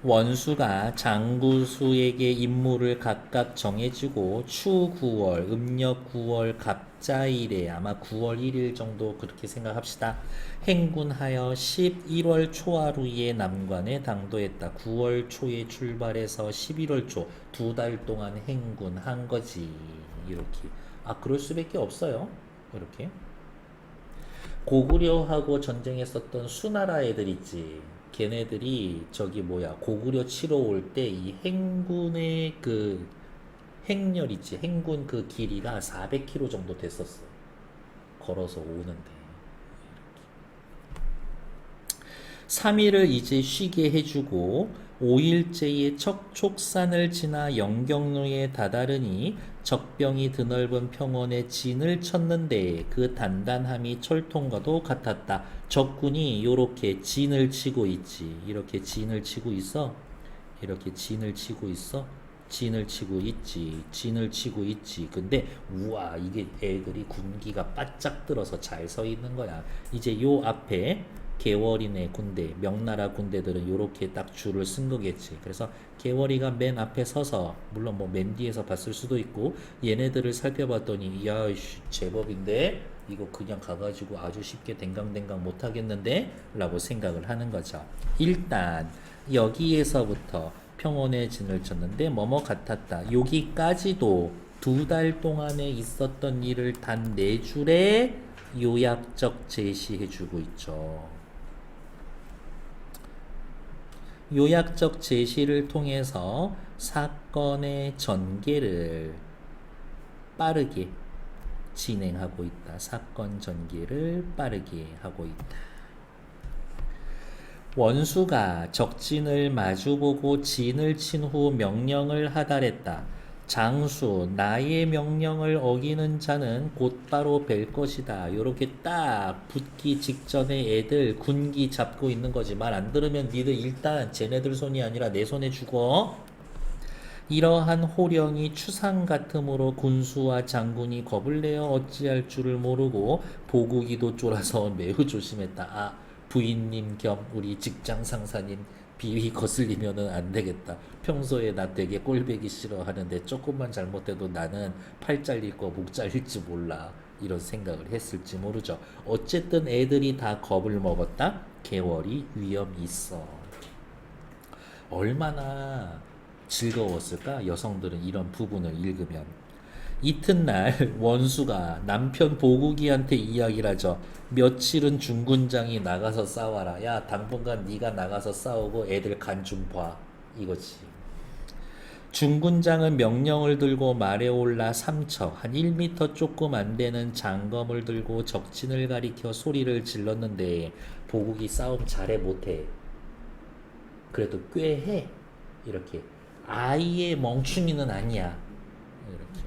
원수가 장구수에게 임무를 각각 정해주고 추 9월, 음력 9월 갑자일에 아마 9월 1일 정도 그렇게 생각합시다. 행군하여 11월 초하루에 남관에 당도했다. 9월 초에 출발해서 11월 초 2달 동안 행군한 거지. 이렇게. 그럴 수밖에 없어요. 이렇게. 고구려하고 전쟁했었던 수나라 애들 있지. 걔네들이 고구려 치러 올 때 이 행군의 그 행렬 있지. 행군 그 길이가 400km 정도 됐었어. 걸어서 오는데. 3일을 이제 쉬게 해주고 5일째에 척촉산을 지나 영경로에 다다르니 적병이 드넓은 평원에 진을 쳤는데 그 단단함이 철통과도 같았다. 적군이 요렇게 진을 치고 있지. 이렇게 진을 치고 있어. 이렇게 진을 치고 있어. 진을 치고 있지. 진을 치고 있지. 근데 이게 애들이 군기가 바짝 들어서 잘 서 있는 거야. 이제 요 앞에 개월이네 군대, 명나라 군대들은 요렇게 딱 줄을 쓴 거겠지. 그래서 개월이가 맨 앞에 서서, 물론 뭐 맨 뒤에서 봤을 수도 있고, 얘네들을 살펴봤더니 야 씨, 제법인데 이거 그냥 가가지고 아주 쉽게 댕강댕강 못하겠는데 라고 생각을 하는 거죠. 일단 여기에서부터 평온의 진을 쳤는데 뭐뭐 같았다, 여기까지도 2달 동안에 있었던 일을 단 4줄에 요약적 제시해주고 있죠. 요약적 제시를 통해서 사건의 전개를 빠르게 진행하고 있다. 사건 전개를 빠르게 하고 있다. 원수가 적진을 마주보고 진을 친 후 명령을 하달했다. 장수, 나의 명령을 어기는 자는 곧바로 뵐 것이다. 요렇게 딱 붙기 직전에 애들 군기 잡고 있는 거지. 말 안 들으면 니들 일단 쟤네들 손이 아니라 내 손에 죽어. 이러한 호령이 추상 같으므로 군수와 장군이 겁을 내어 어찌할 줄을 모르고 보국이도 쫄아서 매우 조심했다. 아, 부인님 겸 우리 직장 상사님 비위 거슬리면은 안 되겠다. 평소에 나 되게 꼴배기 싫어하는데 조금만 잘못해도 나는 팔 잘릴 거 목 잘릴지 몰라. 이런 생각을 했을지 모르죠. 어쨌든 애들이 다 겁을 먹었다. 개월이 위험이 있어. 얼마나 즐거웠을까? 여성들은 이런 부분을 읽으면. 이튿날 원수가 남편 보국이한테 이야기를 하죠. 며칠은 중군장이 나가서 싸워라. 야, 당분간 네가 나가서 싸우고 애들 간 좀 봐. 이거지. 중군장은 명령을 들고 말에 올라 삼척 한 1m 조금 안 되는 장검을 들고 적진을 가리켜 소리를 질렀는데 보국이 싸움 잘해 못해. 그래도 꽤 해. 이렇게. 아예 멍충이는 아니야. 이렇게.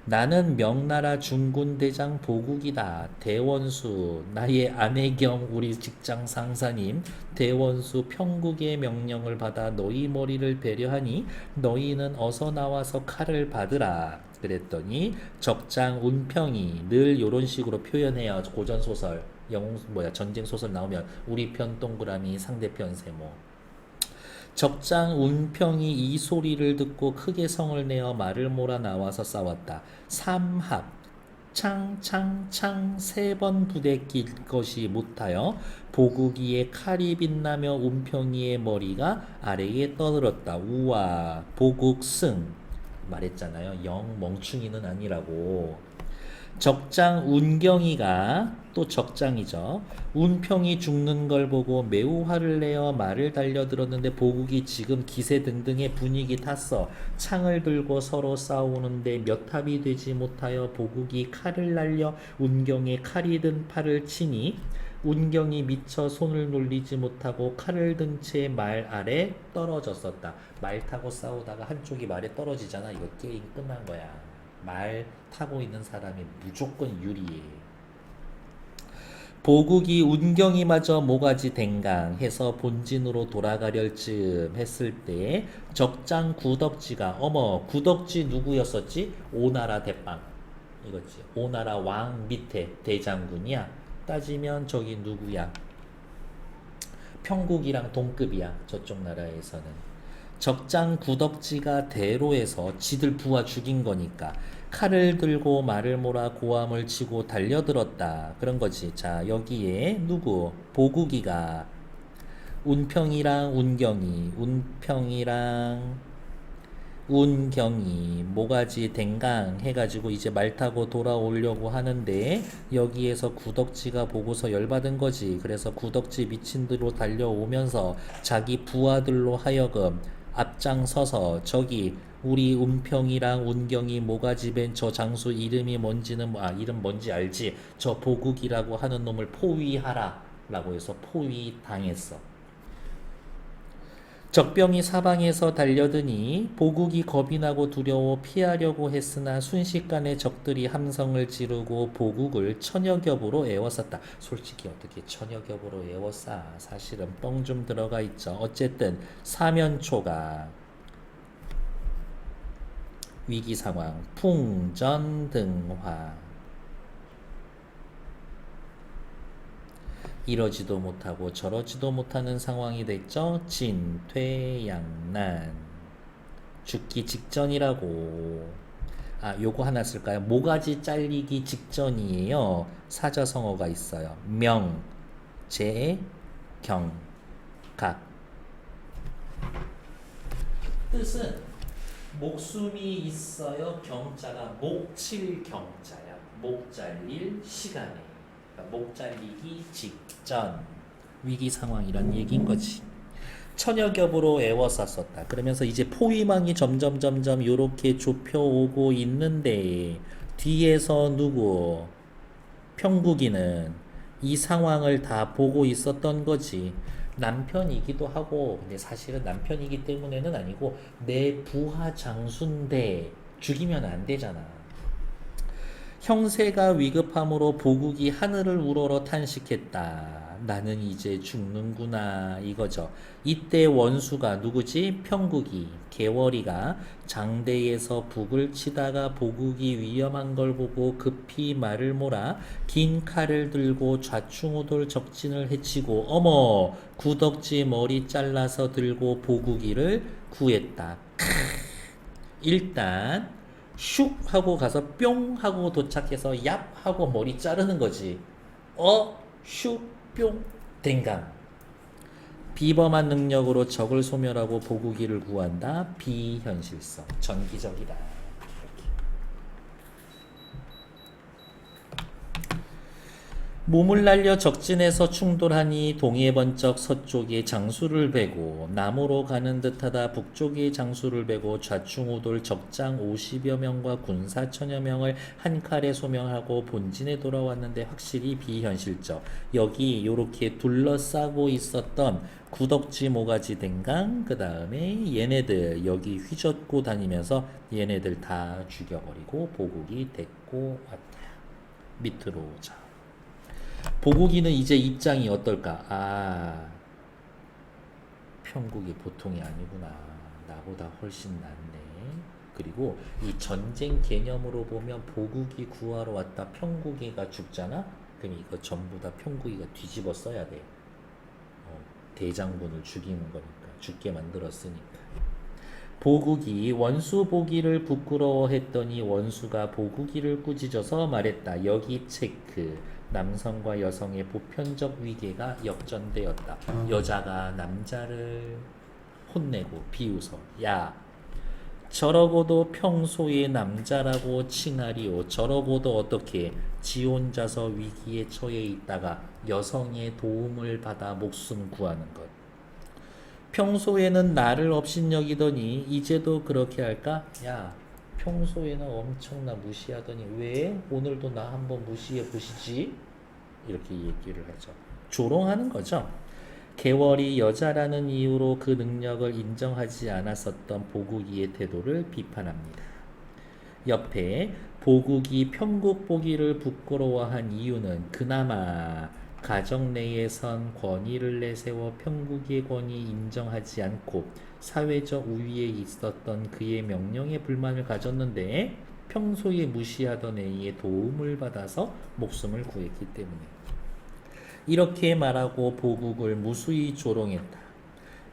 나는 명나라 중군대장 보국이다. 대원수, 나의 아내 겸 우리 직장 상사님 대원수 평국의 명령을 받아 너희 머리를 배려하니 너희는 어서 나와서 칼을 받으라. 그랬더니 적장 운평이 늘 이런 식으로 표현해요. 고전 소설, 전쟁 소설 나오면 우리 편 동그라미, 상대편 세모. 적장 운평이 이 소리를 듣고 크게 성을 내어 말을 몰아 나와서 싸웠다. 삼합 창창창 3번 부대낄 것이 못하여 보국이의 칼이 빛나며 운평이의 머리가 아래에 떠들었다. 우와, 보국 승. 말했잖아요. 영 멍충이는 아니라고. 적장 운경이가, 또 적장이죠. 운평이 죽는 걸 보고 매우 화를 내어 말을 달려들었는데 보국이 지금 기세등등의 분위기 탔어. 창을 들고 서로 싸우는데 몇 합이 되지 못하여 보국이 칼을 날려 운경의 칼이 든 팔을 치니 운경이 미쳐 손을 놀리지 못하고 칼을 든 채 말 아래 떨어졌었다. 말 타고 싸우다가 한쪽이 말에 떨어지잖아. 이거 게임 끝난 거야. 말 타고 있는 사람이 무조건 유리해. 보국이 운경이마저 모가지 댕강 해서 본진으로 돌아가려 즈음 했을 때 적장 구덕지가, 어머, 구덕지 누구였었지? 오나라 대빵 이거지. 오나라 왕 밑에 대장군이야. 따지면 저기 누구야? 평국이랑 동급이야. 저쪽 나라에서는. 적장 구덕지가 대로에서 지들 부하 죽인 거니까 칼을 들고 말을 몰아 고함을 치고 달려들었다. 그런 거지. 자, 여기에 누구? 보국이가 운평이랑 운경이 모가지 댕강 해가지고 이제 말 타고 돌아오려고 하는데 여기에서 구덕지가 보고서 열받은 거지. 그래서 구덕지 미친 대로 달려오면서 자기 부하들로 하여금 앞장서서 저기 우리 운평이랑 운경이 모가지 벤 저 장수 이름이 뭔지는, 이름 뭔지 알지? 저 보국이라고 하는 놈을 포위하라 라고 해서 포위당했어. 적병이 사방에서 달려드니 보국이 겁이 나고 두려워 피하려고 했으나 순식간에 적들이 함성을 지르고 보국을 천여겹으로 에워쌌다. 솔직히 어떻게 천여겹으로 에워싸? 사실은 뻥 좀 들어가 있죠. 어쨌든 사면초가 위기상황, 풍전등화. 이러지도 못하고 저러지도 못하는 상황이 됐죠. 진퇴양난. 죽기 직전이라고. 요거 하나 쓸까요? 모가지 잘리기 직전이에요. 사자성어가 있어요. 명, 제, 경, 각. 뜻은 목숨이 있어요. 경자가 목칠 경자야. 목 잘릴 시간에. 그러니까 목 잘리기 직전. 위기 상황이란 얘기인 거지. 천여겹으로 애워쌌었다. 그러면서 이제 포위망이 점점 요렇게 좁혀오고 있는데 뒤에서 누구? 평국이는 이 상황을 다 보고 있었던 거지. 남편이기도 하고, 근데 사실은 남편이기 때문에는 아니고 내 부하 장수인데 죽이면 안 되잖아. 형세가 위급함으로 보국이 하늘을 우러러 탄식했다. 나는 이제 죽는구나 이거죠. 이때 원수가 누구지? 평국이, 개월이가 장대에서 북을 치다가 보국이 위험한 걸 보고 급히 말을 몰아 긴 칼을 들고 좌충우돌 적진을 해치고 어머 구덕지 머리 잘라서 들고 보국이를 구했다. 일단 슉 하고 가서 뿅 하고 도착해서 얍 하고 머리 자르는 거지. 슉 뿅 댕강. 비범한 능력으로 적을 소멸하고 보국이를 구한다. 비현실성. 전기적이다. 몸을 날려 적진에서 충돌하니 동해 번쩍 서쪽에 장수를 베고 남으로 가는 듯하다 북쪽에 장수를 베고 좌충우돌 적장 50여 명과 군사 1000여 명을 한 칼에 소명하고 본진에 돌아왔는데 확실히 비현실적. 여기 요렇게 둘러싸고 있었던 구덕지 모가지 댕강 그 다음에 얘네들 여기 휘젓고 다니면서 얘네들 다 죽여버리고 보국이 데리고 왔다. 밑으로 오자. 보국이는 이제 입장이 어떨까? 평국이 보통이 아니구나. 나보다 훨씬 낫네. 그리고 이 전쟁 개념으로 보면 보국이 구하러 왔다 평국이가 죽잖아? 그럼 이거 전부 다 평국이가 뒤집어 써야 돼. 대장군을 죽이는 거니까. 죽게 만들었으니까. 보국이 원수 보기를 부끄러워했더니 원수가 보국이를 꾸짖어서 말했다. 여기 체크. 남성과 여성의 보편적 위계가 역전되었다. 여자가 남자를 혼내고 비웃어. 야, 저러고도 평소에 남자라고 칭하리오. 저러고도 어떻게 지 혼자서 위기에 처해 있다가 여성의 도움을 받아 목숨 구하는 것. 평소에는 나를 업신여기더니 이제도 그렇게 할까? 야, 평소에는 엄청나 무시하더니 왜 오늘도 나 한번 무시해 보시지? 이렇게 얘기를 하죠. 조롱하는 거죠. 개월이 여자라는 이유로 그 능력을 인정하지 않았었던 보국이의 태도를 비판합니다. 옆에 보국이 평국 보기를 부끄러워한 이유는 그나마 가정 내에선 권위를 내세워 평국의 권위 인정하지 않고 사회적 우위에 있었던 그의 명령에 불만을 가졌는데 평소에 무시하던 A의 도움을 받아서 목숨을 구했기 때문에 이렇게 말하고 보국을 무수히 조롱했다.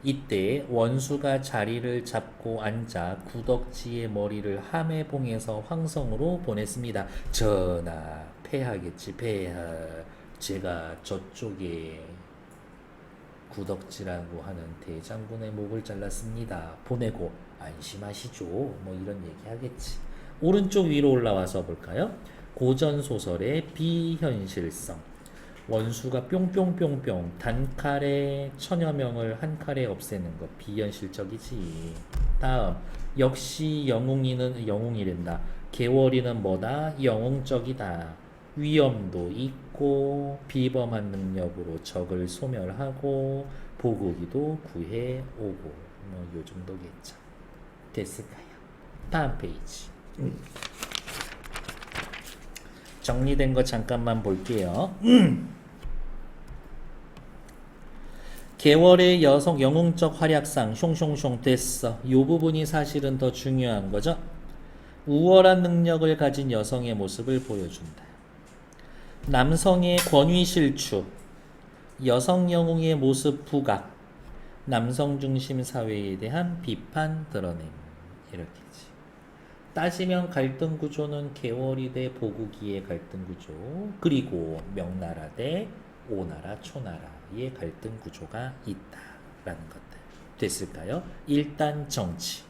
이때 원수가 자리를 잡고 앉아 구덕지의 머리를 함해봉에서 황성으로 보냈습니다. 전하, 폐하겠지, 폐하. 제가 저쪽에 구덕지라고 하는 대장군의 목을 잘랐습니다. 보내고 안심하시죠. 뭐 이런 얘기 하겠지. 오른쪽 위로 올라와서 볼까요? 고전소설의 비현실성. 원수가 뿅뿅뿅뿅 단칼에 1000여 명을 한 칼에 없애는 것 비현실적이지. 다음 역시 영웅이란다. 개월이는 뭐다? 영웅적이다. 위험도 있고 비범한 능력으로 적을 소멸하고 보고기도 구해오고 뭐 요 정도겠죠. 됐을까요? 다음 페이지. 정리된 거 잠깐만 볼게요. 개월의 여성 영웅적 활약상 숑숑숑 됐어. 이 부분이 사실은 더 중요한 거죠. 우월한 능력을 가진 여성의 모습을 보여준다. 남성의 권위 실추. 여성 영웅의 모습 부각, 남성 중심 사회에 대한 비판 드러냄. 이렇게지. 따지면 갈등 구조는 개월이 대 보국이의 갈등 구조, 그리고 명나라 대 오나라 초나라의 갈등 구조가 있다라는 것들. 됐을까요? 일단 정치.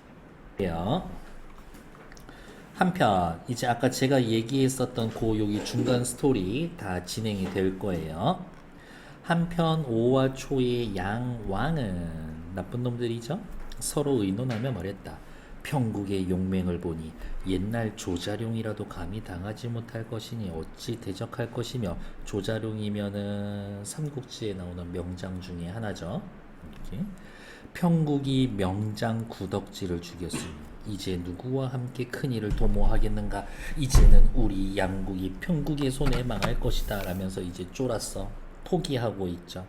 한편 이제 아까 제가 얘기했었던 그 여기 중간 스토리 다 진행이 될 거예요. 한편 오와 초의 양왕은 나쁜 놈들이죠. 서로 의논하며 말했다. 평국의 용맹을 보니 옛날 조자룡이라도 감히 당하지 못할 것이니 어찌 대적할 것이며, 조자룡이면은 삼국지에 나오는 명장 중에 하나죠. 이렇게. 평국이 명장 구덕지를 죽였으니 이제 누구와 함께 큰일을 도모하겠는가. 이제는 우리 양국이 평국의 손에 망할 것이다 라면서 이제 쫄았어. 포기하고 있죠.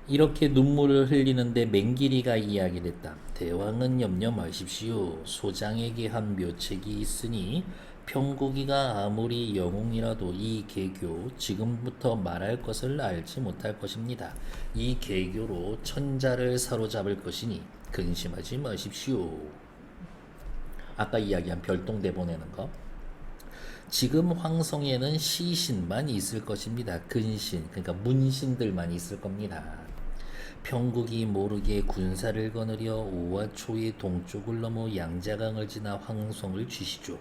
이렇게 눈물을 흘리는데 맹길이가 이야기를 했다. 대왕은 염려 마십시오. 소장에게 한 묘책이 있으니 평국이가 아무리 영웅이라도 이 개교 지금부터 말할 것을 알지 못할 것입니다. 이 개교로 천자를 사로잡을 것이니 근심하지 마십시오. 아까 이야기한 별동대 보내는 거. 지금 황성에는 시신만 있을 것입니다. 근신, 그러니까 문신들만 있을 겁니다. 평국이 모르게 군사를 거느려 오와 초의 동쪽을 넘어 양자강을 지나 황성을 쥐시죠.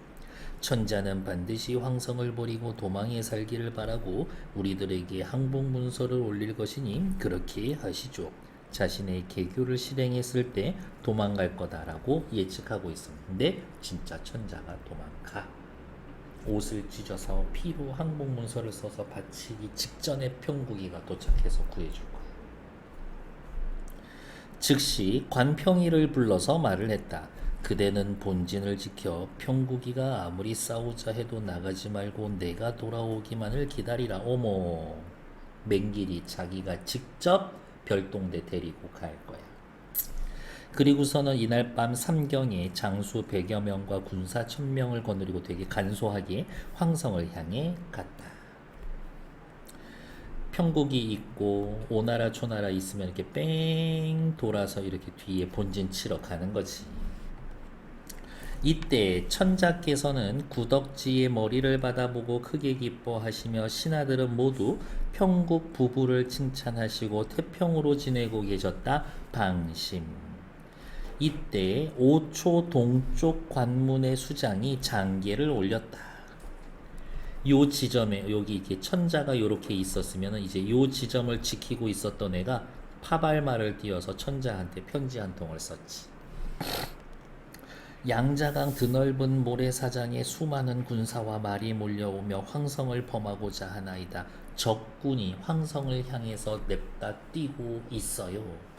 천자는 반드시 황성을 버리고 도망에 살기를 바라고 우리들에게 항복문서를 올릴 것이니 그렇게 하시죠. 자신의 개교를 실행했을 때 도망갈 거다라고 예측하고 있습니다. 근데 진짜 천자가 도망가. 옷을 찢어서 피로 항복문서를 써서 바치기 직전에 평국이가 도착해서 구해줄 거예요. 즉시 관평이를 불러서 말을 했다. 그대는 본진을 지켜 평국이가 아무리 싸우자 해도 나가지 말고 내가 돌아오기만을 기다리라. 어머, 맹길이 자기가 직접 별동대 데리고 갈 거야. 그리고서는 이날 밤 삼경에 장수 100여 명과 군사 1000명을 거느리고 되게 간소하게 황성을 향해 갔다. 평국이 있고 오나라 초나라 있으면 이렇게 뺑 돌아서 이렇게 뒤에 본진 치러 가는 거지. 이때 천자께서는 구덕지의 머리를 받아보고 크게 기뻐하시며 신하들은 모두 평국 부부를 칭찬하시고 태평으로 지내고 계셨다. 방심. 이때 5초 동쪽 관문의 수장이 장계를 올렸다. 요 지점에 여기 이렇게 천자가 요렇게 있었으면 이제 요 지점을 지키고 있었던 애가 파발말을 띄워서 천자한테 편지 한 통을 썼지. 양자강 드넓은 모래사장에 수많은 군사와 말이 몰려오며 황성을 범하고자 하나이다. 적군이 황성을 향해서 냅다 뛰고 있어요.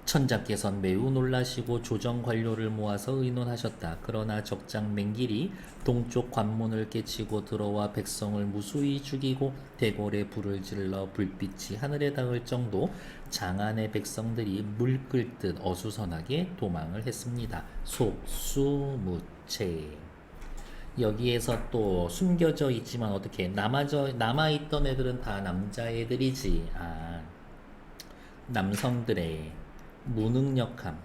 천자께서는 매우 놀라시고 조정 관료를 모아서 의논하셨다. 그러나 적장 맹길이 동쪽 관문을 깨치고 들어와 백성을 무수히 죽이고 대궐에 불을 질러 불빛이 하늘에 닿을 정도 장안의 백성들이 물 끓듯 어수선하게 도망을 했습니다. 속수무책. 여기에서 또 숨겨져 있지만 어떻게 남아있던 애들은 다 남자애들이지. 남성들의 무능력함을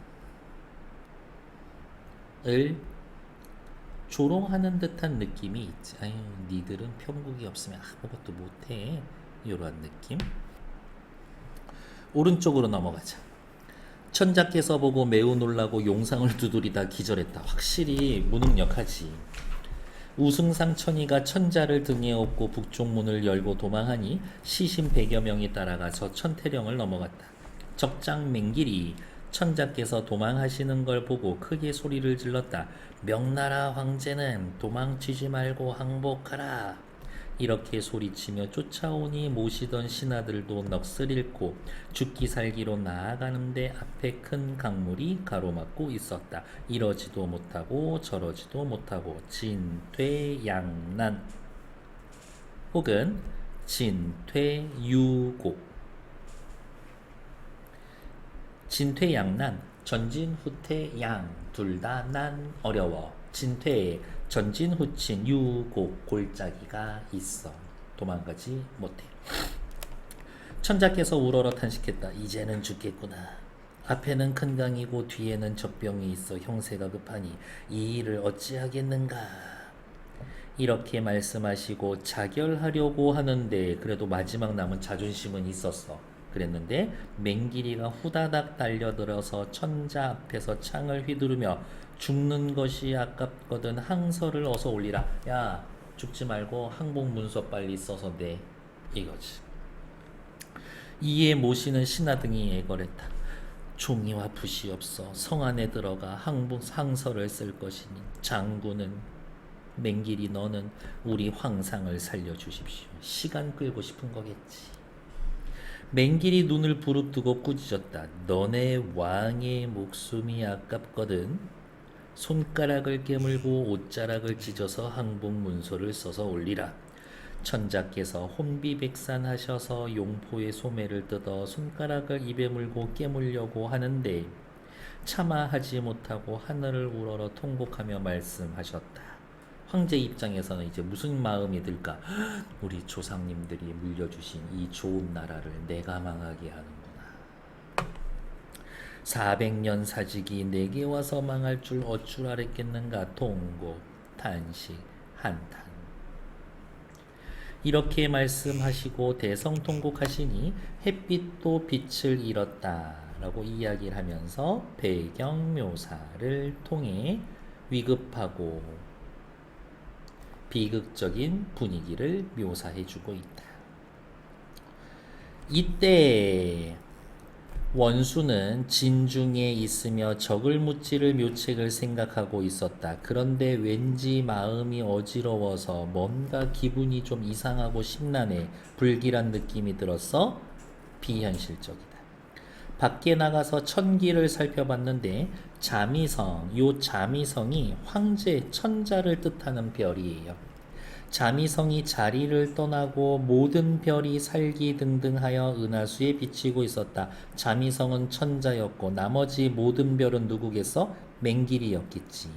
조롱하는 듯한 느낌이 있지. 아유, 니들은 평국이 없으면 아무것도 못해. 이런 느낌. 오른쪽으로 넘어가자. 천자께서 보고 매우 놀라고 용상을 두드리다 기절했다. 확실히 무능력하지. 우승상 천이가 천자를 등에 업고 북쪽문을 열고 도망하니 시신 100여 명이 따라가서 천태령을 넘어갔다. 적장 맹길이 천자께서 도망하시는 걸 보고 크게 소리를 질렀다. 명나라 황제는 도망치지 말고 항복하라. 이렇게 소리치며 쫓아오니 모시던 신하들도 넋을 잃고 죽기 살기로 나아가는데 앞에 큰 강물이 가로막고 있었다. 이러지도 못하고 저러지도 못하고 진퇴양난 혹은 진퇴유곡. 진퇴양난, 전진 후퇴 양, 둘 다 난 어려워. 진퇴, 전진후친 유곡, 골짜기가 있어. 도망가지 못해. 천자께서 우러러 탄식했다. 이제는 죽겠구나. 앞에는 큰 강이고 뒤에는 적병이 있어 형세가 급하니 이 일을 어찌하겠는가. 이렇게 말씀하시고 자결하려고 하는데 그래도 마지막 남은 자존심은 있었어. 그랬는데 맹길이가 후다닥 달려들어서 천자 앞에서 창을 휘두르며 죽는 것이 아깝거든 항서를 어서 올리라. 야, 죽지 말고 항복문서 빨리 써서 내. 이거지. 이에 모시는 신하등이 애걸했다. 종이와 붓이 없어 성 안에 들어가 항서를 쓸 것이니 장군은 맹길이 너는 우리 황상을 살려주십시오. 시간 끌고 싶은 거겠지. 맹길이 눈을 부릅뜨고 꾸짖었다. 너네 왕의 목숨이 아깝거든. 손가락을 깨물고 옷자락을 찢어서 항복문서를 써서 올리라. 천자께서 혼비백산하셔서 용포의 소매를 뜯어 손가락을 입에 물고 깨물려고 하는데 차마 하지 못하고 하늘을 우러러 통곡하며 말씀하셨다. 황제 입장에서는 이제 무슨 마음이 들까? 우리 조상님들이 물려주신 이 좋은 나라를 내가 망하게 하는구나. 400년 사직이 내게 와서 망할 줄 어쩔 알았겠는가. 통곡, 탄식, 한탄. 이렇게 말씀하시고 대성통곡하시니 햇빛도 빛을 잃었다 라고 이야기를 하면서 배경묘사를 통해 위급하고 비극적인 분위기를 묘사해주고 있다. 이때 원수는 진중에 있으며 적을 무찌를 묘책을 생각하고 있었다. 그런데 왠지 마음이 어지러워서 뭔가 기분이 좀 이상하고 심란해 불길한 느낌이 들어서 비현실적이다. 밖에 나가서 천기를 살펴봤는데 자미성, 요 자미성이 황제 천자를 뜻하는 별이에요. 자미성이 자리를 떠나고 모든 별이 살기 등등하여 은하수에 비치고 있었다. 자미성은 천자였고 나머지 모든 별은 누구겠어? 맹길이였겠지.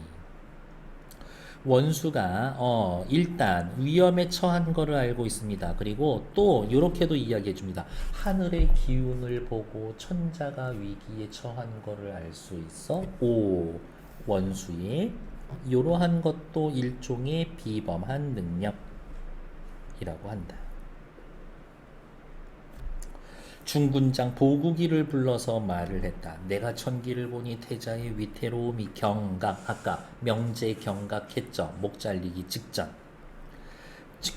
원수가 일단 위험에 처한 거를 알고 있습니다. 그리고 또 이렇게도 이야기해 줍니다. 하늘의 기운을 보고 천자가 위기에 처한 거를 알 수 있어. 원수의 이러한 것도 일종의 비범한 능력이라고 한다. 중군장 보국이를 불러서 말을 했다. 내가 천기를 보니 태자의 위태로움이 아까 명제 경각했죠. 목 잘리기 직전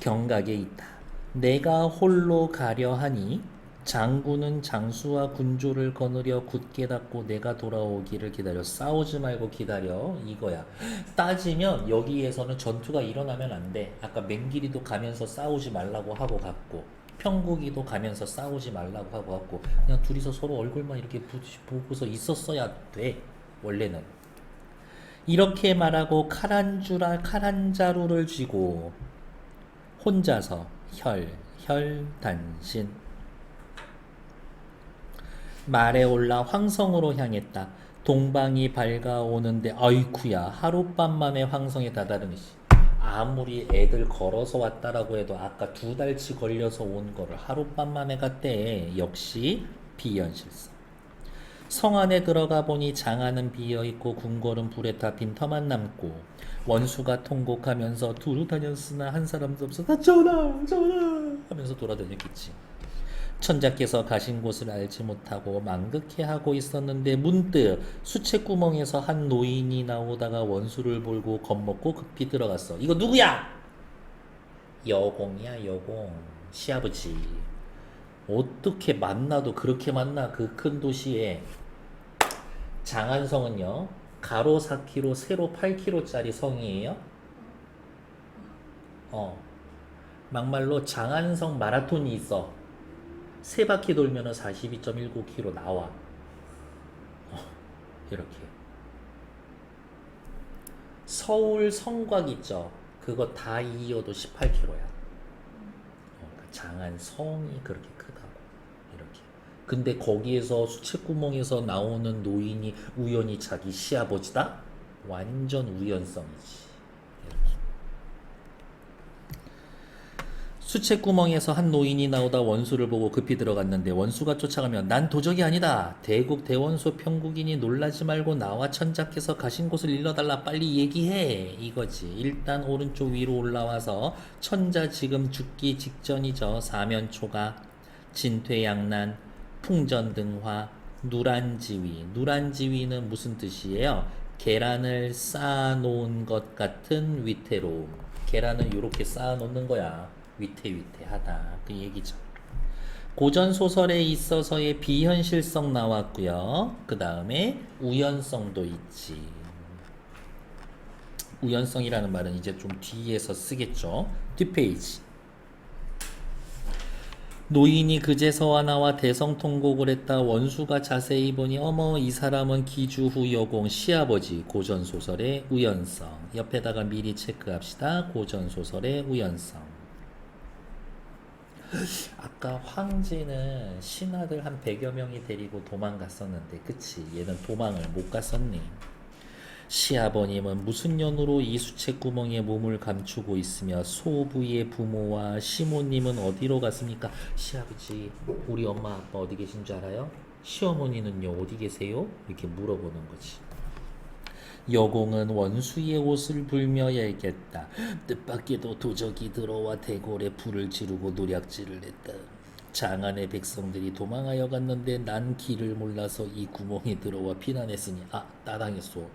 경각에 있다. 내가 홀로 가려 하니 장군은 장수와 군조를 거느려 굳게 닫고 내가 돌아오기를 기다려. 싸우지 말고 기다려 이거야. 따지면 여기에서는 전투가 일어나면 안 돼. 아까 맹길이도 가면서 싸우지 말라고 하고 갔고 평국이도 가면서 싸우지 말라고 하고 갔고 그냥 둘이서 서로 얼굴만 이렇게 보고서 있었어야 돼. 원래는 이렇게 말하고 칼 한 자루를 쥐고 혼자서 혈단신 말에 올라 황성으로 향했다. 동방이 밝아오는데 아이쿠야 하룻밤 만에 황성에 다다르니 아무리 애들 걸어서 왔다라고 해도 아까 2달치 걸려서 온 거를 하룻밤 만에 갔대. 역시 비현실성. 성 안에 들어가 보니 장안은 비어있고 궁궐은 불에 타 빈터만 남고 원수가 통곡하면서 두루 다녔으나 한 사람도 없어. 다 전하 하면서 돌아다녔겠지. 천자께서 가신 곳을 알지 못하고 망극해하고 있었는데 문득 수채구멍에서 한 노인이 나오다가 원수를 몰고 겁먹고 급히 들어갔어. 이거 누구야? 여공이야 여공. 시아버지. 어떻게 만나도 그렇게 만나. 그 큰 도시에. 장안성은요 가로 4km 세로 8km짜리 성이에요. 막말로 장안성 마라톤이 있어. 3바퀴 돌면 42.19km 나와. 이렇게. 서울 성곽 있죠. 그거 다 이어도 18km야. 장안성이 그렇게 크다고. 이렇게. 근데 거기에서 수채구멍에서 나오는 노인이 우연히 자기 시아버지다? 완전 우연성이지. 수채구멍에서 한 노인이 나오다 원수를 보고 급히 들어갔는데 원수가 쫓아가면 난 도적이 아니다. 대국 대원수 평국인이 놀라지 말고 나와 천자께서 가신 곳을 일러달라 빨리 얘기해. 이거지. 일단 오른쪽 위로 올라와서 천자 지금 죽기 직전이죠. 사면초가, 진퇴양난, 풍전등화, 누란지위. 누란지위는 무슨 뜻이에요? 계란을 쌓아놓은 것 같은 위태로움. 계란을 이렇게 쌓아놓는 거야. 위태위태하다 그 얘기죠. 고전 소설에 있어서의 비현실성 나왔고요. 그 다음에 우연성도 있지. 우연성이라는 말은 이제 좀 뒤에서 쓰겠죠. 뒷페이지. 노인이 그제서와 나와 대성통곡을 했다. 원수가 자세히 보니 어머 이 사람은 기주후 여공 시아버지. 고전소설의 우연성. 옆에다가 미리 체크합시다. 고전소설의 우연성. 아까 황제는 신하들 한 100여 명이 데리고 도망갔었는데 그치? 얘는 도망을 못 갔었네. 시아버님은 무슨 연으로 이 수채구멍에 몸을 감추고 있으며 소부의 부모와 시모님은 어디로 갔습니까? 시아버지 우리 엄마 아빠 어디 계신 줄 알아요? 시어머니는요 어디 계세요? 이렇게 물어보는 거지. 여공은 원수의 옷을 불며 얘기했다. 뜻밖에도 도적이 들어와 대궐에 불을 지르고 노략질을 했다. 장안의 백성들이 도망하여 갔는데 난 길을 몰라서 이 구멍에 들어와 피난했으니 따당했소.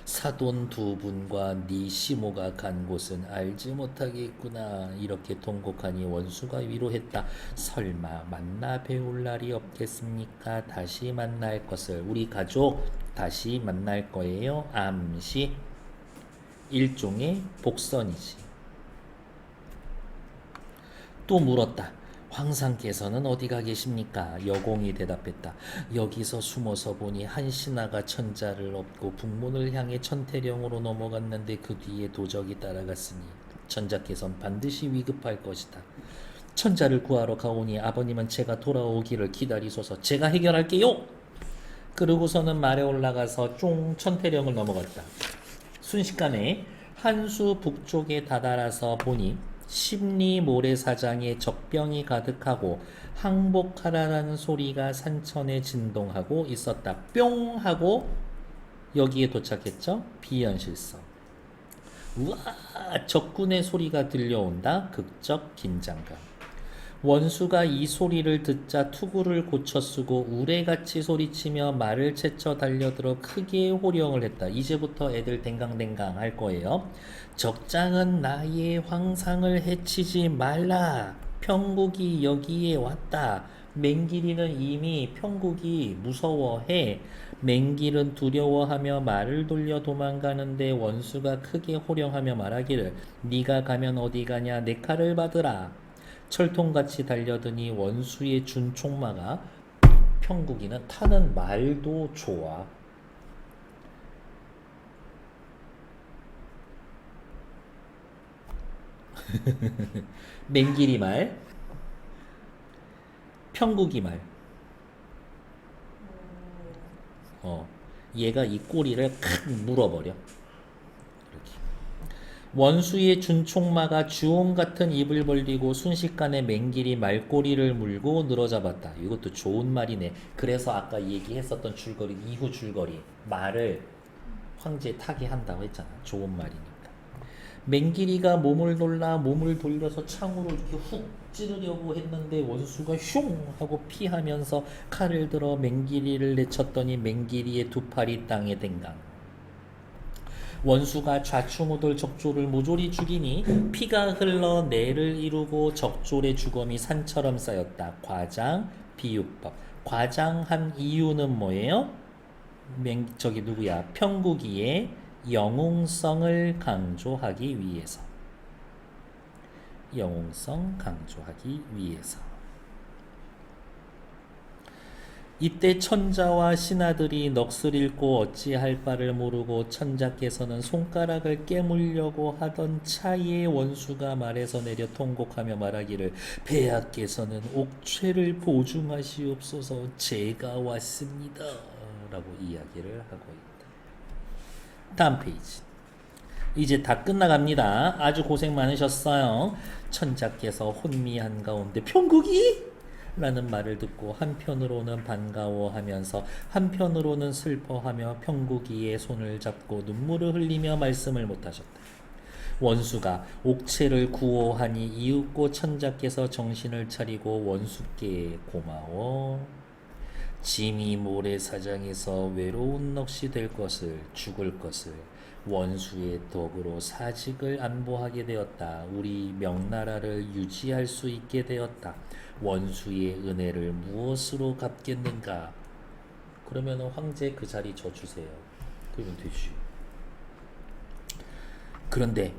사돈 두 분과 네 시모가 간 곳은 알지 못하겠구나. 이렇게 통곡하니 원수가 위로했다. 설마 만나 배울 날이 없겠습니까? 다시 만날 것을. 우리 가족 다시 만날 거예요. 암시. 일종의 복선이지. 또 물었다. 황상께서는 어디가 계십니까? 여공이 대답했다. 여기서 숨어서 보니 한 신하가 천자를 업고 북문을 향해 천태령으로 넘어갔는데 그 뒤에 도적이 따라갔으니 천자께서는 반드시 위급할 것이다. 천자를 구하러 가오니 아버님은 제가 돌아오기를 기다리소서. 제가 해결할게요. 그러고서는 말에 올라가서 쫑 천태령을 넘어갔다. 순식간에 한수 북쪽에 다다라서 보니 십리 모래사장에 적병이 가득하고 항복하라라는 소리가 산천에 진동하고 있었다. 뿅 하고 여기에 도착했죠. 비현실성. 우와 적군의 소리가 들려온다. 극적 긴장감. 원수가 이 소리를 듣자 투구를 고쳐 쓰고 우레같이 소리치며 말을 채쳐 달려들어 크게 호령을 했다. 이제부터 애들 댕강댕강 할 거예요. 적장은 나의 황상을 해치지 말라. 평국이 여기에 왔다. 맹길이는 이미 평국이 무서워해. 맹길은 두려워하며 말을 돌려 도망가는데 원수가 크게 호령하며 말하기를 네가 가면 어디 가냐 내 칼을 받으라. 철통같이 달려드니 원수의 준 총마가 평국이는 타는 말도 좋아. 맹길이 말, 평국이 말. 얘가 이 꼬리를 칵 물어버려. 원수의 준총마가 주홍 같은 입을 벌리고 순식간에 맹길이 말꼬리를 물고 늘어잡았다. 이것도 좋은 말이네. 그래서 아까 얘기했었던 줄거리, 이후 줄거리. 말을 황제 타게 한다고 했잖아. 좋은 말이니까. 맹길이가 몸을 놀라 몸을 돌려서 창으로 이렇게 훅 찌르려고 했는데 원수가 슝 하고 피하면서 칼을 들어 맹길이를 내쳤더니 맹길이의 두 팔이 땅에 댕강. 원수가 좌충우돌 적조를 모조리 죽이니 피가 흘러 뇌를 이루고 적졸의 주검이 산처럼 쌓였다. 과장, 비유법. 과장한 이유는 뭐예요? 저기 누구야? 평국이의 영웅성을 강조하기 위해서. 영웅성 강조하기 위해서. 이때 천자와 신하들이 넋을 잃고 어찌할 바를 모르고 천자께서는 손가락을 깨물려고 하던 차에 원수가 말에서 내려 통곡하며 말하기를 폐하께서는 옥죄를 보증하시옵소서. 제가 왔습니다 라고 이야기를 하고 있다. 다음 페이지. 이제 다 끝나갑니다. 아주 고생 많으셨어요. 천자께서 혼미한 가운데 평국이? 라는 말을 듣고 한편으로는 반가워하면서 한편으로는 슬퍼하며 평국이의 손을 잡고 눈물을 흘리며 말씀을 못하셨다. 원수가 옥체를 구호하니 이윽고 천자께서 정신을 차리고 원수께 고마워. 짐이 모래사장에서 외로운 넋이 될 것을 죽을 것을 원수의 덕으로 사직을 안보하게 되었다. 우리 명나라를 유지할 수 있게 되었다. 원수의 은혜를 무엇으로 갚겠는가? 그러면 황제 그 자리 져주세요. 그러면 되지. 그런데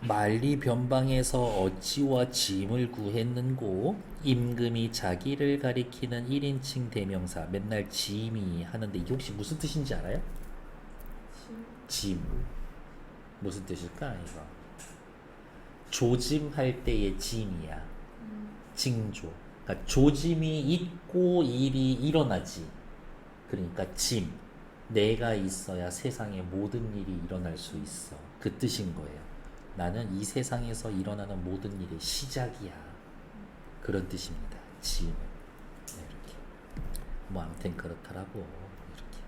만리 변방에서 어찌와 짐을 구했는고? 임금이 자기를 가리키는 1인칭 대명사 맨날 짐이 하는데 이게 혹시 무슨 뜻인지 알아요? 짐 무슨 뜻일까 이거? 조짐할 때의 짐이야. 징조. 그러니까 조짐이 있고 일이 일어나지. 그러니까 짐. 내가 있어야 세상의 모든 일이 일어날 수 있어. 그 뜻인 거예요. 나는 이 세상에서 일어나는 모든 일의 시작이야. 그런 뜻입니다. 짐. 네, 이렇게. 뭐 아무튼 그렇더라고. 이렇게.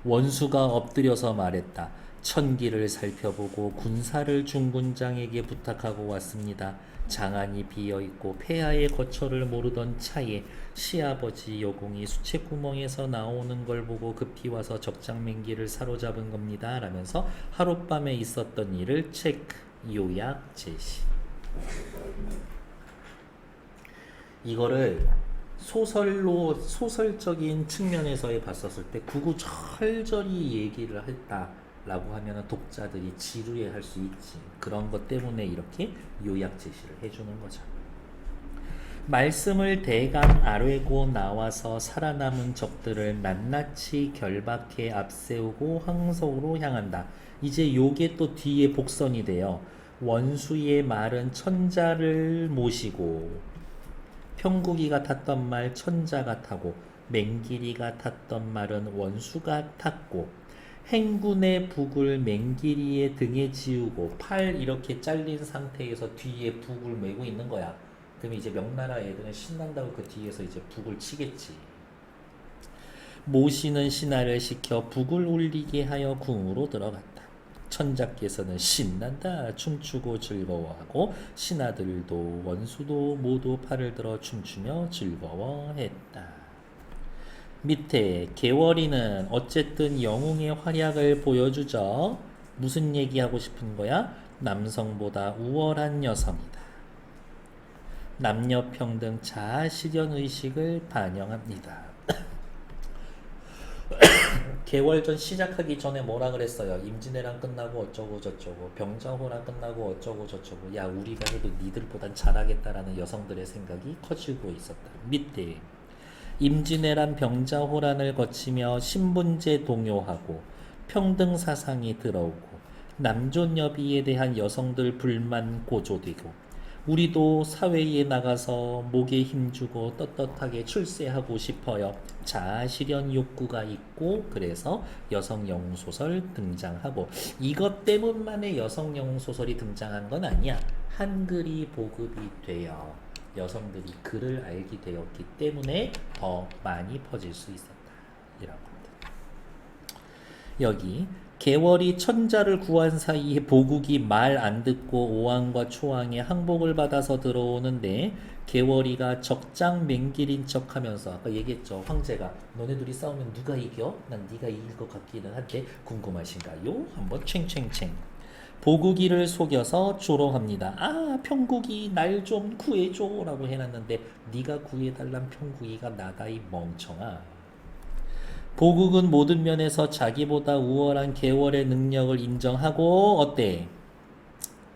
원수가 엎드려서 말했다. 천기를 살펴보고 군사를 중군장에게 부탁하고 왔습니다. 장안이 비어있고 폐하의 거처를 모르던 차에 시아버지 여공이 수채구멍에서 나오는 걸 보고 급히 와서 적장맹기를 사로잡은 겁니다. 라면서 하룻밤에 있었던 일을 체크, 요약, 제시. 이거를 소설적인 측면에서 봤었을 때 구구절절히 얘기를 했다라고 하면 독자들이 지루해 할 수 있지. 그런 것 때문에 이렇게 요약 제시를 해주는 거죠. 말씀을 대강 아뢰고 나와서 살아남은 적들을 낱낱이 결박해 앞세우고 황소로 향한다. 이제 요게 또 뒤에 복선이 돼요. 원수의 말은 천자를 모시고 평국이가 탔던 말 천자가 타고 맹길이가 탔던 말은 원수가 탔고 행군의 북을 맹길이의 등에 지우고 팔 이렇게 잘린 상태에서 뒤에 북을 메고 있는 거야. 그러면 이제 명나라 애들은 신난다고 그 뒤에서 이제 북을 치겠지. 모시는 신하를 시켜 북을 울리게 하여 궁으로 들어갔다. 천자께서는 신난다 춤추고 즐거워하고 신하들도 원수도 모두 팔을 들어 춤추며 즐거워했다. 밑에 개월이는 어쨌든 영웅의 활약을 보여주죠. 무슨 얘기하고 싶은 거야? 남성보다 우월한 여성이다. 남녀평등 자아실현의식을 반영합니다. 개월전 시작하기 전에 뭐라 그랬어요? 임진왜란 끝나고 어쩌고 저쩌고 병자호란 끝나고 어쩌고 저쩌고 야 우리가 해도 니들보단 잘하겠다라는 여성들의 생각이 커지고 있었다. 밑에 임진왜란 병자호란을 거치며 신분제 동요하고 평등사상이 들어오고 남존여비에 대한 여성들 불만 고조되고 우리도 사회에 나가서 목에 힘주고 떳떳하게 출세하고 싶어요. 자아실현 욕구가 있고 그래서 여성 영웅 소설 등장하고 이것 때문만에 여성 영웅 소설이 등장한 건 아니야. 한글이 보급이 되어 여성들이 글을 알게 되었기 때문에 더 많이 퍼질 수 있었다. 이라고 합니다. 여기 개월이 천자를 구한 사이에 보국이 말 안 듣고 오왕과 초왕의 항복을 받아서 들어오는데 개월이가 적장 맹길인 척하면서 아까 얘기했죠. 황제가 너네 둘이 싸우면 누가 이겨? 난 네가 이길 것 같기는 한데 궁금하신가요? 한번 챙챙챙. 보국이를 속여서 조롱합니다. 아 평국이 날 좀 구해줘 라고 해놨는데 네가 구해달란 평국이가 나다 이 멍청아. 보국은 모든 면에서 자기보다 우월한 개월의 능력을 인정하고 어때?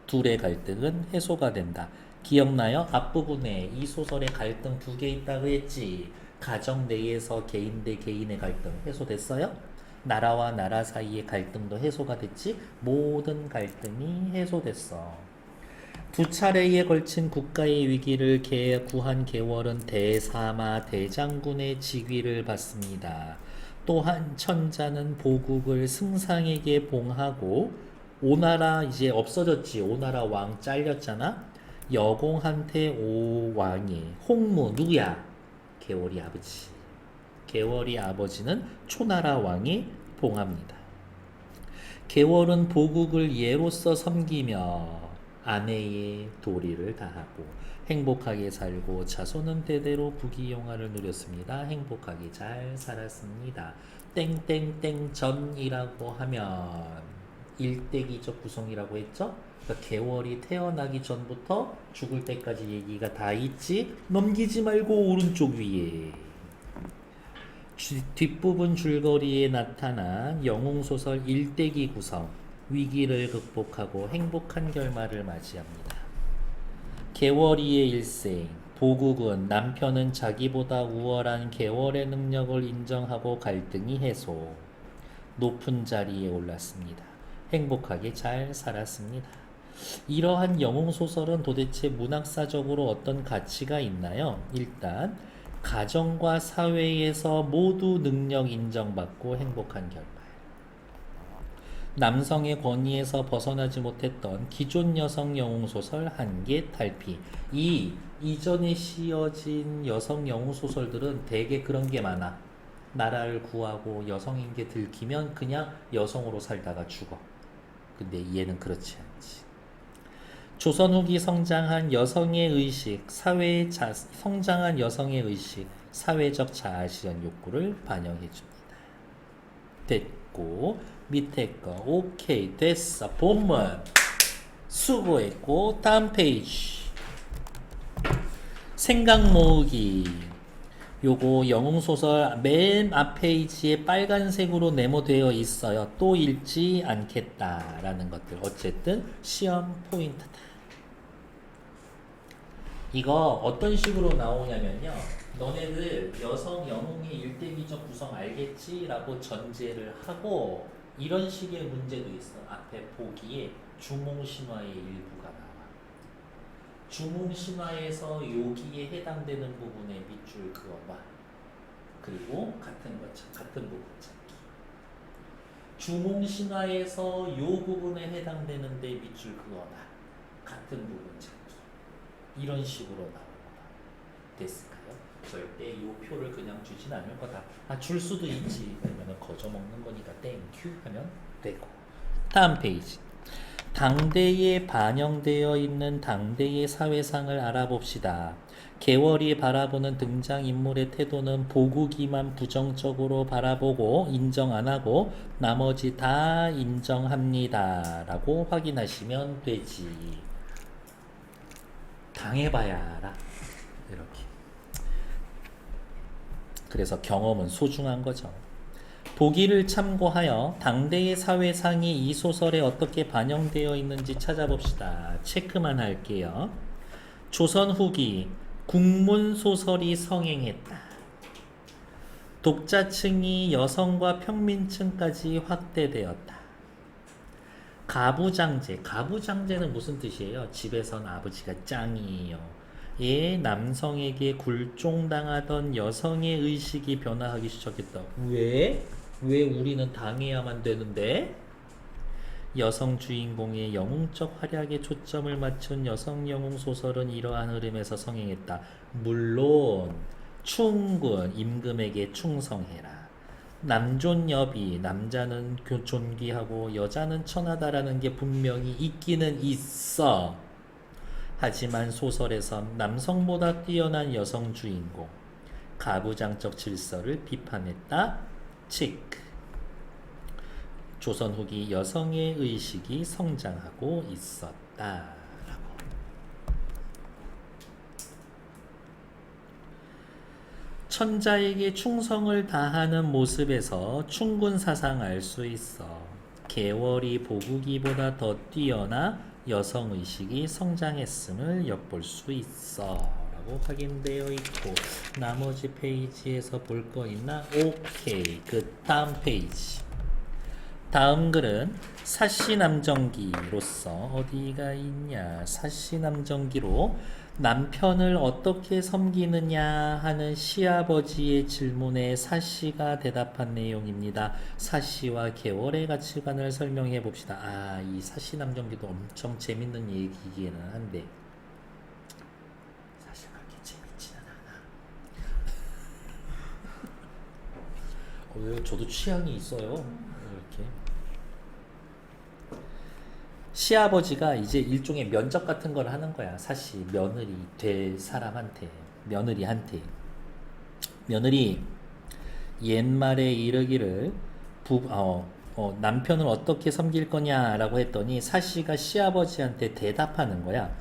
둘의 갈등은 해소가 된다. 기억나요? 앞부분에 이 소설에 갈등 2개 있다고 했지. 가정 내에서 개인 대 개인의 갈등 해소됐어요? 나라와 나라 사이의 갈등도 해소가 됐지. 모든 갈등이 해소됐어. 2차례에 걸친 국가의 위기를 구한 개월은 대사마 대장군의 직위를 받습니다. 또한 천자는 보국을 승상에게 봉하고 오나라 이제 없어졌지. 오나라 왕 잘렸잖아. 여공한테 오왕이 홍무 누구야? 개월이 아버지. 개월이 아버지는 초나라 왕이 봉합니다. 개월은 보국을 예로서 섬기며 아내의 도리를 다하고 행복하게 살고 자손은 대대로 부귀영화를 누렸습니다. 행복하게 잘 살았습니다. 땡땡땡 전이라고 하면 일대기적 구성이라고 했죠? 그러니까 개월이 태어나기 전부터 죽을 때까지 얘기가 다 있지. 넘기지 말고 오른쪽 위에 뒷부분 줄거리에 나타난 영웅소설 일대기 구성, 위기를 극복하고 행복한 결말을 맞이합니다. 개월이의 일생, 보국은 남편은 자기보다 우월한 개월의 능력을 인정하고 갈등이 해소, 높은 자리에 올랐습니다. 행복하게 잘 살았습니다. 이러한 영웅소설은 도대체 문학사적으로 어떤 가치가 있나요? 일단 가정과 사회에서 모두 능력 인정받고 행복한 결말. 남성의 권위에서 벗어나지 못했던 기존 여성 영웅소설 한계 탈피. 이전에 씌어진 여성 영웅소설들은 대개 그런 게 많아. 나라를 구하고 여성인 게 들키면 그냥 여성으로 살다가 죽어. 근데 얘는 그렇지 않지. 조선 후기 성장한 여성의 의식, 성장한 여성의 의식, 사회적 자아실현 욕구를 반영해 줍니다. 됐고, 밑에 거 오케이 됐어. 본문 수고했고, 다음 페이지. 생각 모으기. 요거 영웅소설 맨 앞 페이지에 빨간색으로 네모되어 있어요. 또 읽지 않겠다라는 것들. 어쨌든 시험 포인트다. 이거 어떤 식으로 나오냐면요. 너네들 여성 영웅의 일대기적 구성 알겠지? 라고 전제를 하고 이런 식의 문제도 있어. 앞에 보기에 주몽신화의 일부가 나와. 주몽신화에서 여기에 해당되는 부분에 밑줄 그어봐. 그리고 같은 부분 찾기. 주몽신화에서 요 부분에 해당되는데 밑줄 그어봐. 같은 부분 찾기. 이런 식으로 나옵니다. 됐을까요? 절대 이 표를 그냥 주진 않을 거다. 줄 수도 있지. 그러면 거저 먹는 거니까 땡큐 하면 되고. 다음 페이지. 당대에 반영되어 있는 당대의 사회상을 알아봅시다. 개월이 바라보는 등장인물의 태도는 보국이만 부정적으로 바라보고 인정 안 하고 나머지 다 인정합니다. 라고 확인하시면 되지. 당해봐야 알아. 이렇게. 그래서 경험은 소중한 거죠. 보기를 참고하여 당대의 사회상이 이 소설에 어떻게 반영되어 있는지 찾아봅시다. 체크만 할게요. 조선 후기 국문소설이 성행했다. 독자층이 여성과 평민층까지 확대되었다. 가부장제. 가부장제는 무슨 뜻이에요? 집에선 아버지가 짱이에요. 남성에게 굴종당하던 여성의 의식이 변화하기 시작했다. 왜? 왜 우리는 당해야만 되는데? 여성 주인공의 영웅적 활약에 초점을 맞춘 여성 영웅 소설은 이러한 흐름에서 성행했다. 물론 충군, 임금에게 충성해라. 남존여비, 남자는 존귀하고 여자는 천하다라는 게 분명히 있기는 있어. 하지만 소설에선 남성보다 뛰어난 여성 주인공, 가부장적 질서를 비판했다. 체크. 조선 후기 여성의 의식이 성장하고 있었다. 천자에게 충성을 다하는 모습에서 충군 사상 알 수 있어. 개월이 보국이보다 더 뛰어나 여성의식이 성장했음을 엿볼 수 있어. 라고 확인되어 있고, 나머지 페이지에서 볼 거 있나? 오케이. 그 다음 페이지. 다음 글은 사시남정기로서 어디가 있냐? 사시남정기로 남편을 어떻게 섬기느냐 하는 시아버지의 질문에 사시가 대답한 내용입니다. 사시와 계월의 가치관을 설명해 봅시다. 아, 이 사시남정기도 엄청 재밌는 얘기기는 한데 사실 그렇게 재밌지는 않아. 왜요? 저도 취향이 있어요. 이렇게. 시아버지가 이제 일종의 면접 같은 걸 하는 거야. 사실 며느리 될 사람한테, 며느리한테. 며느리 옛말에 이르기를 남편을 어떻게 섬길 거냐라고 했더니 사시가 시아버지한테 대답하는 거야.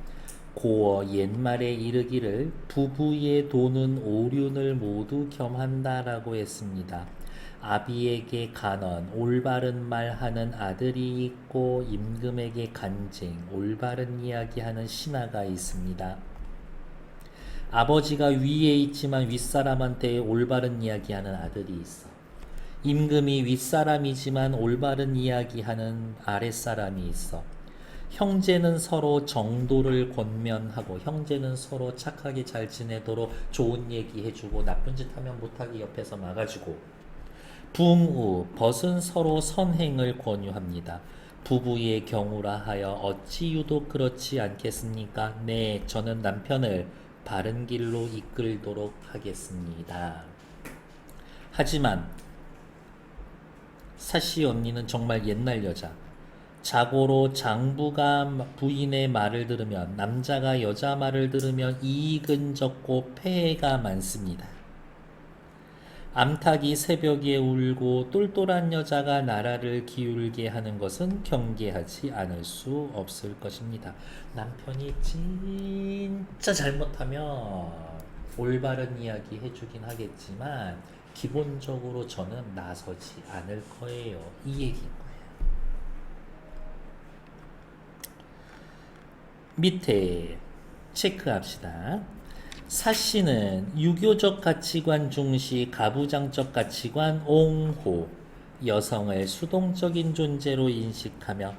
고어 옛말에 이르기를 부부의 돈은 오륜을 모두 겸한다라고 했습니다. 아비에게 간언, 올바른 말하는 아들이 있고 임금에게 간쟁, 올바른 이야기하는 신하가 있습니다. 아버지가 위에 있지만 윗사람한테 올바른 이야기하는 아들이 있어. 임금이 윗사람이지만 올바른 이야기하는 아랫사람이 있어. 형제는 서로 정도를 권면하고 형제는 서로 착하게 잘 지내도록 좋은 얘기 해주고 나쁜 짓 하면 못하게 옆에서 막아주고 붕우, 벗은 서로 선행을 권유합니다. 부부의 경우라 하여 어찌 유독 그렇지 않겠습니까? 네, 저는 남편을 바른 길로 이끌도록 하겠습니다. 하지만 사시 언니는 정말 옛날 여자. 자고로 장부가 부인의 말을 들으면 남자가 여자 말을 들으면 이익은 적고 폐해가 많습니다. 암탉이 새벽에 울고 똘똘한 여자가 나라를 기울게 하는 것은 경계하지 않을 수 없을 것입니다. 남편이 진짜 잘못하면 올바른 이야기 해주긴 하겠지만 기본적으로 저는 나서지 않을 거예요. 이 얘기인 거예요. 밑에 체크합시다. 사씨는 유교적 가치관 중시 가부장적 가치관 옹호 여성을 수동적인 존재로 인식하며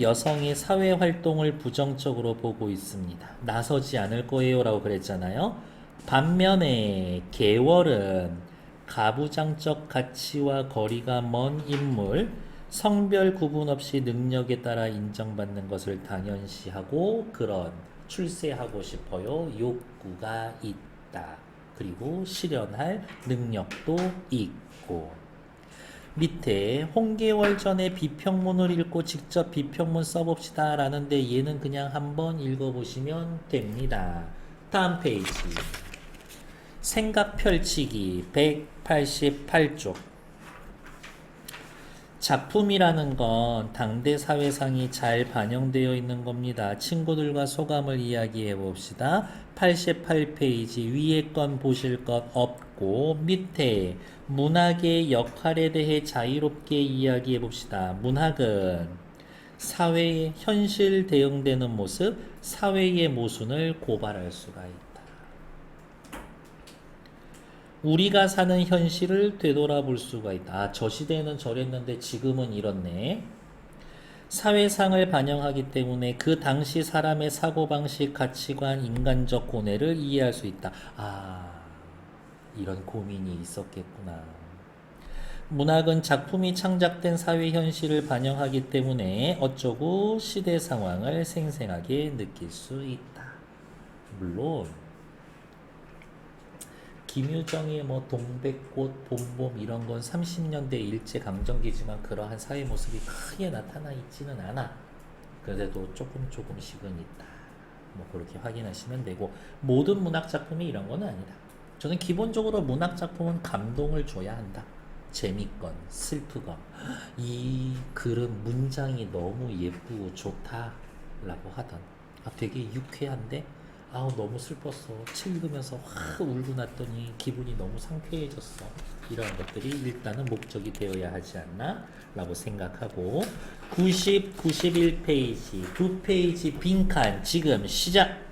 여성의 사회 활동을 부정적으로 보고 있습니다. 나서지 않을 거예요 라고 그랬잖아요. 반면에 계월은 가부장적 가치와 거리가 먼 인물, 성별 구분 없이 능력에 따라 인정받는 것을 당연시하고 그런 출세하고 싶어요 욕구가 있다. 그리고 실현할 능력도 있고. 밑에 홍계월전의 비평문을 읽고 직접 비평문 써봅시다 라는데 얘는 그냥 한번 읽어보시면 됩니다. 다음 페이지 생각 펼치기 188쪽. 작품이라는 건 당대 사회상이 잘 반영되어 있는 겁니다. 친구들과 소감을 이야기해 봅시다. 88페이지 위에 건 보실 것 없고 밑에 문학의 역할에 대해 자유롭게 이야기해 봅시다. 문학은 사회의 현실 대응되는 모습, 사회의 모순을 고발할 수가 있다. 우리가 사는 현실을 되돌아볼 수가 있다. 아, 저 시대에는 저랬는데 지금은 이렇네. 사회상을 반영하기 때문에 그 당시 사람의 사고방식, 가치관, 인간적 고뇌를 이해할 수 있다. 아, 이런 고민이 있었겠구나. 문학은 작품이 창작된 사회 현실을 반영하기 때문에 어쩌고 시대 상황을 생생하게 느낄 수 있다. 물론 김유정의 뭐 동백꽃, 봄봄 이런 건 30년대 일제강점기지만 그러한 사회 모습이 크게 나타나 있지는 않아. 그래도 조금씩은 있다. 뭐 그렇게 확인하시면 되고 모든 문학 작품이 이런 건 아니다. 저는 기본적으로 문학 작품은 감동을 줘야 한다. 재밌건 슬프건 이 글은 문장이 너무 예쁘고 좋다 라고 하던 되게 유쾌한데 너무 슬펐어. 책 읽으면서 확 울고 났더니 기분이 너무 상쾌해졌어. 이런 것들이 일단은 목적이 되어야 하지 않나 라고 생각하고 90, 91페이지 2페이지 빈칸 지금 시작.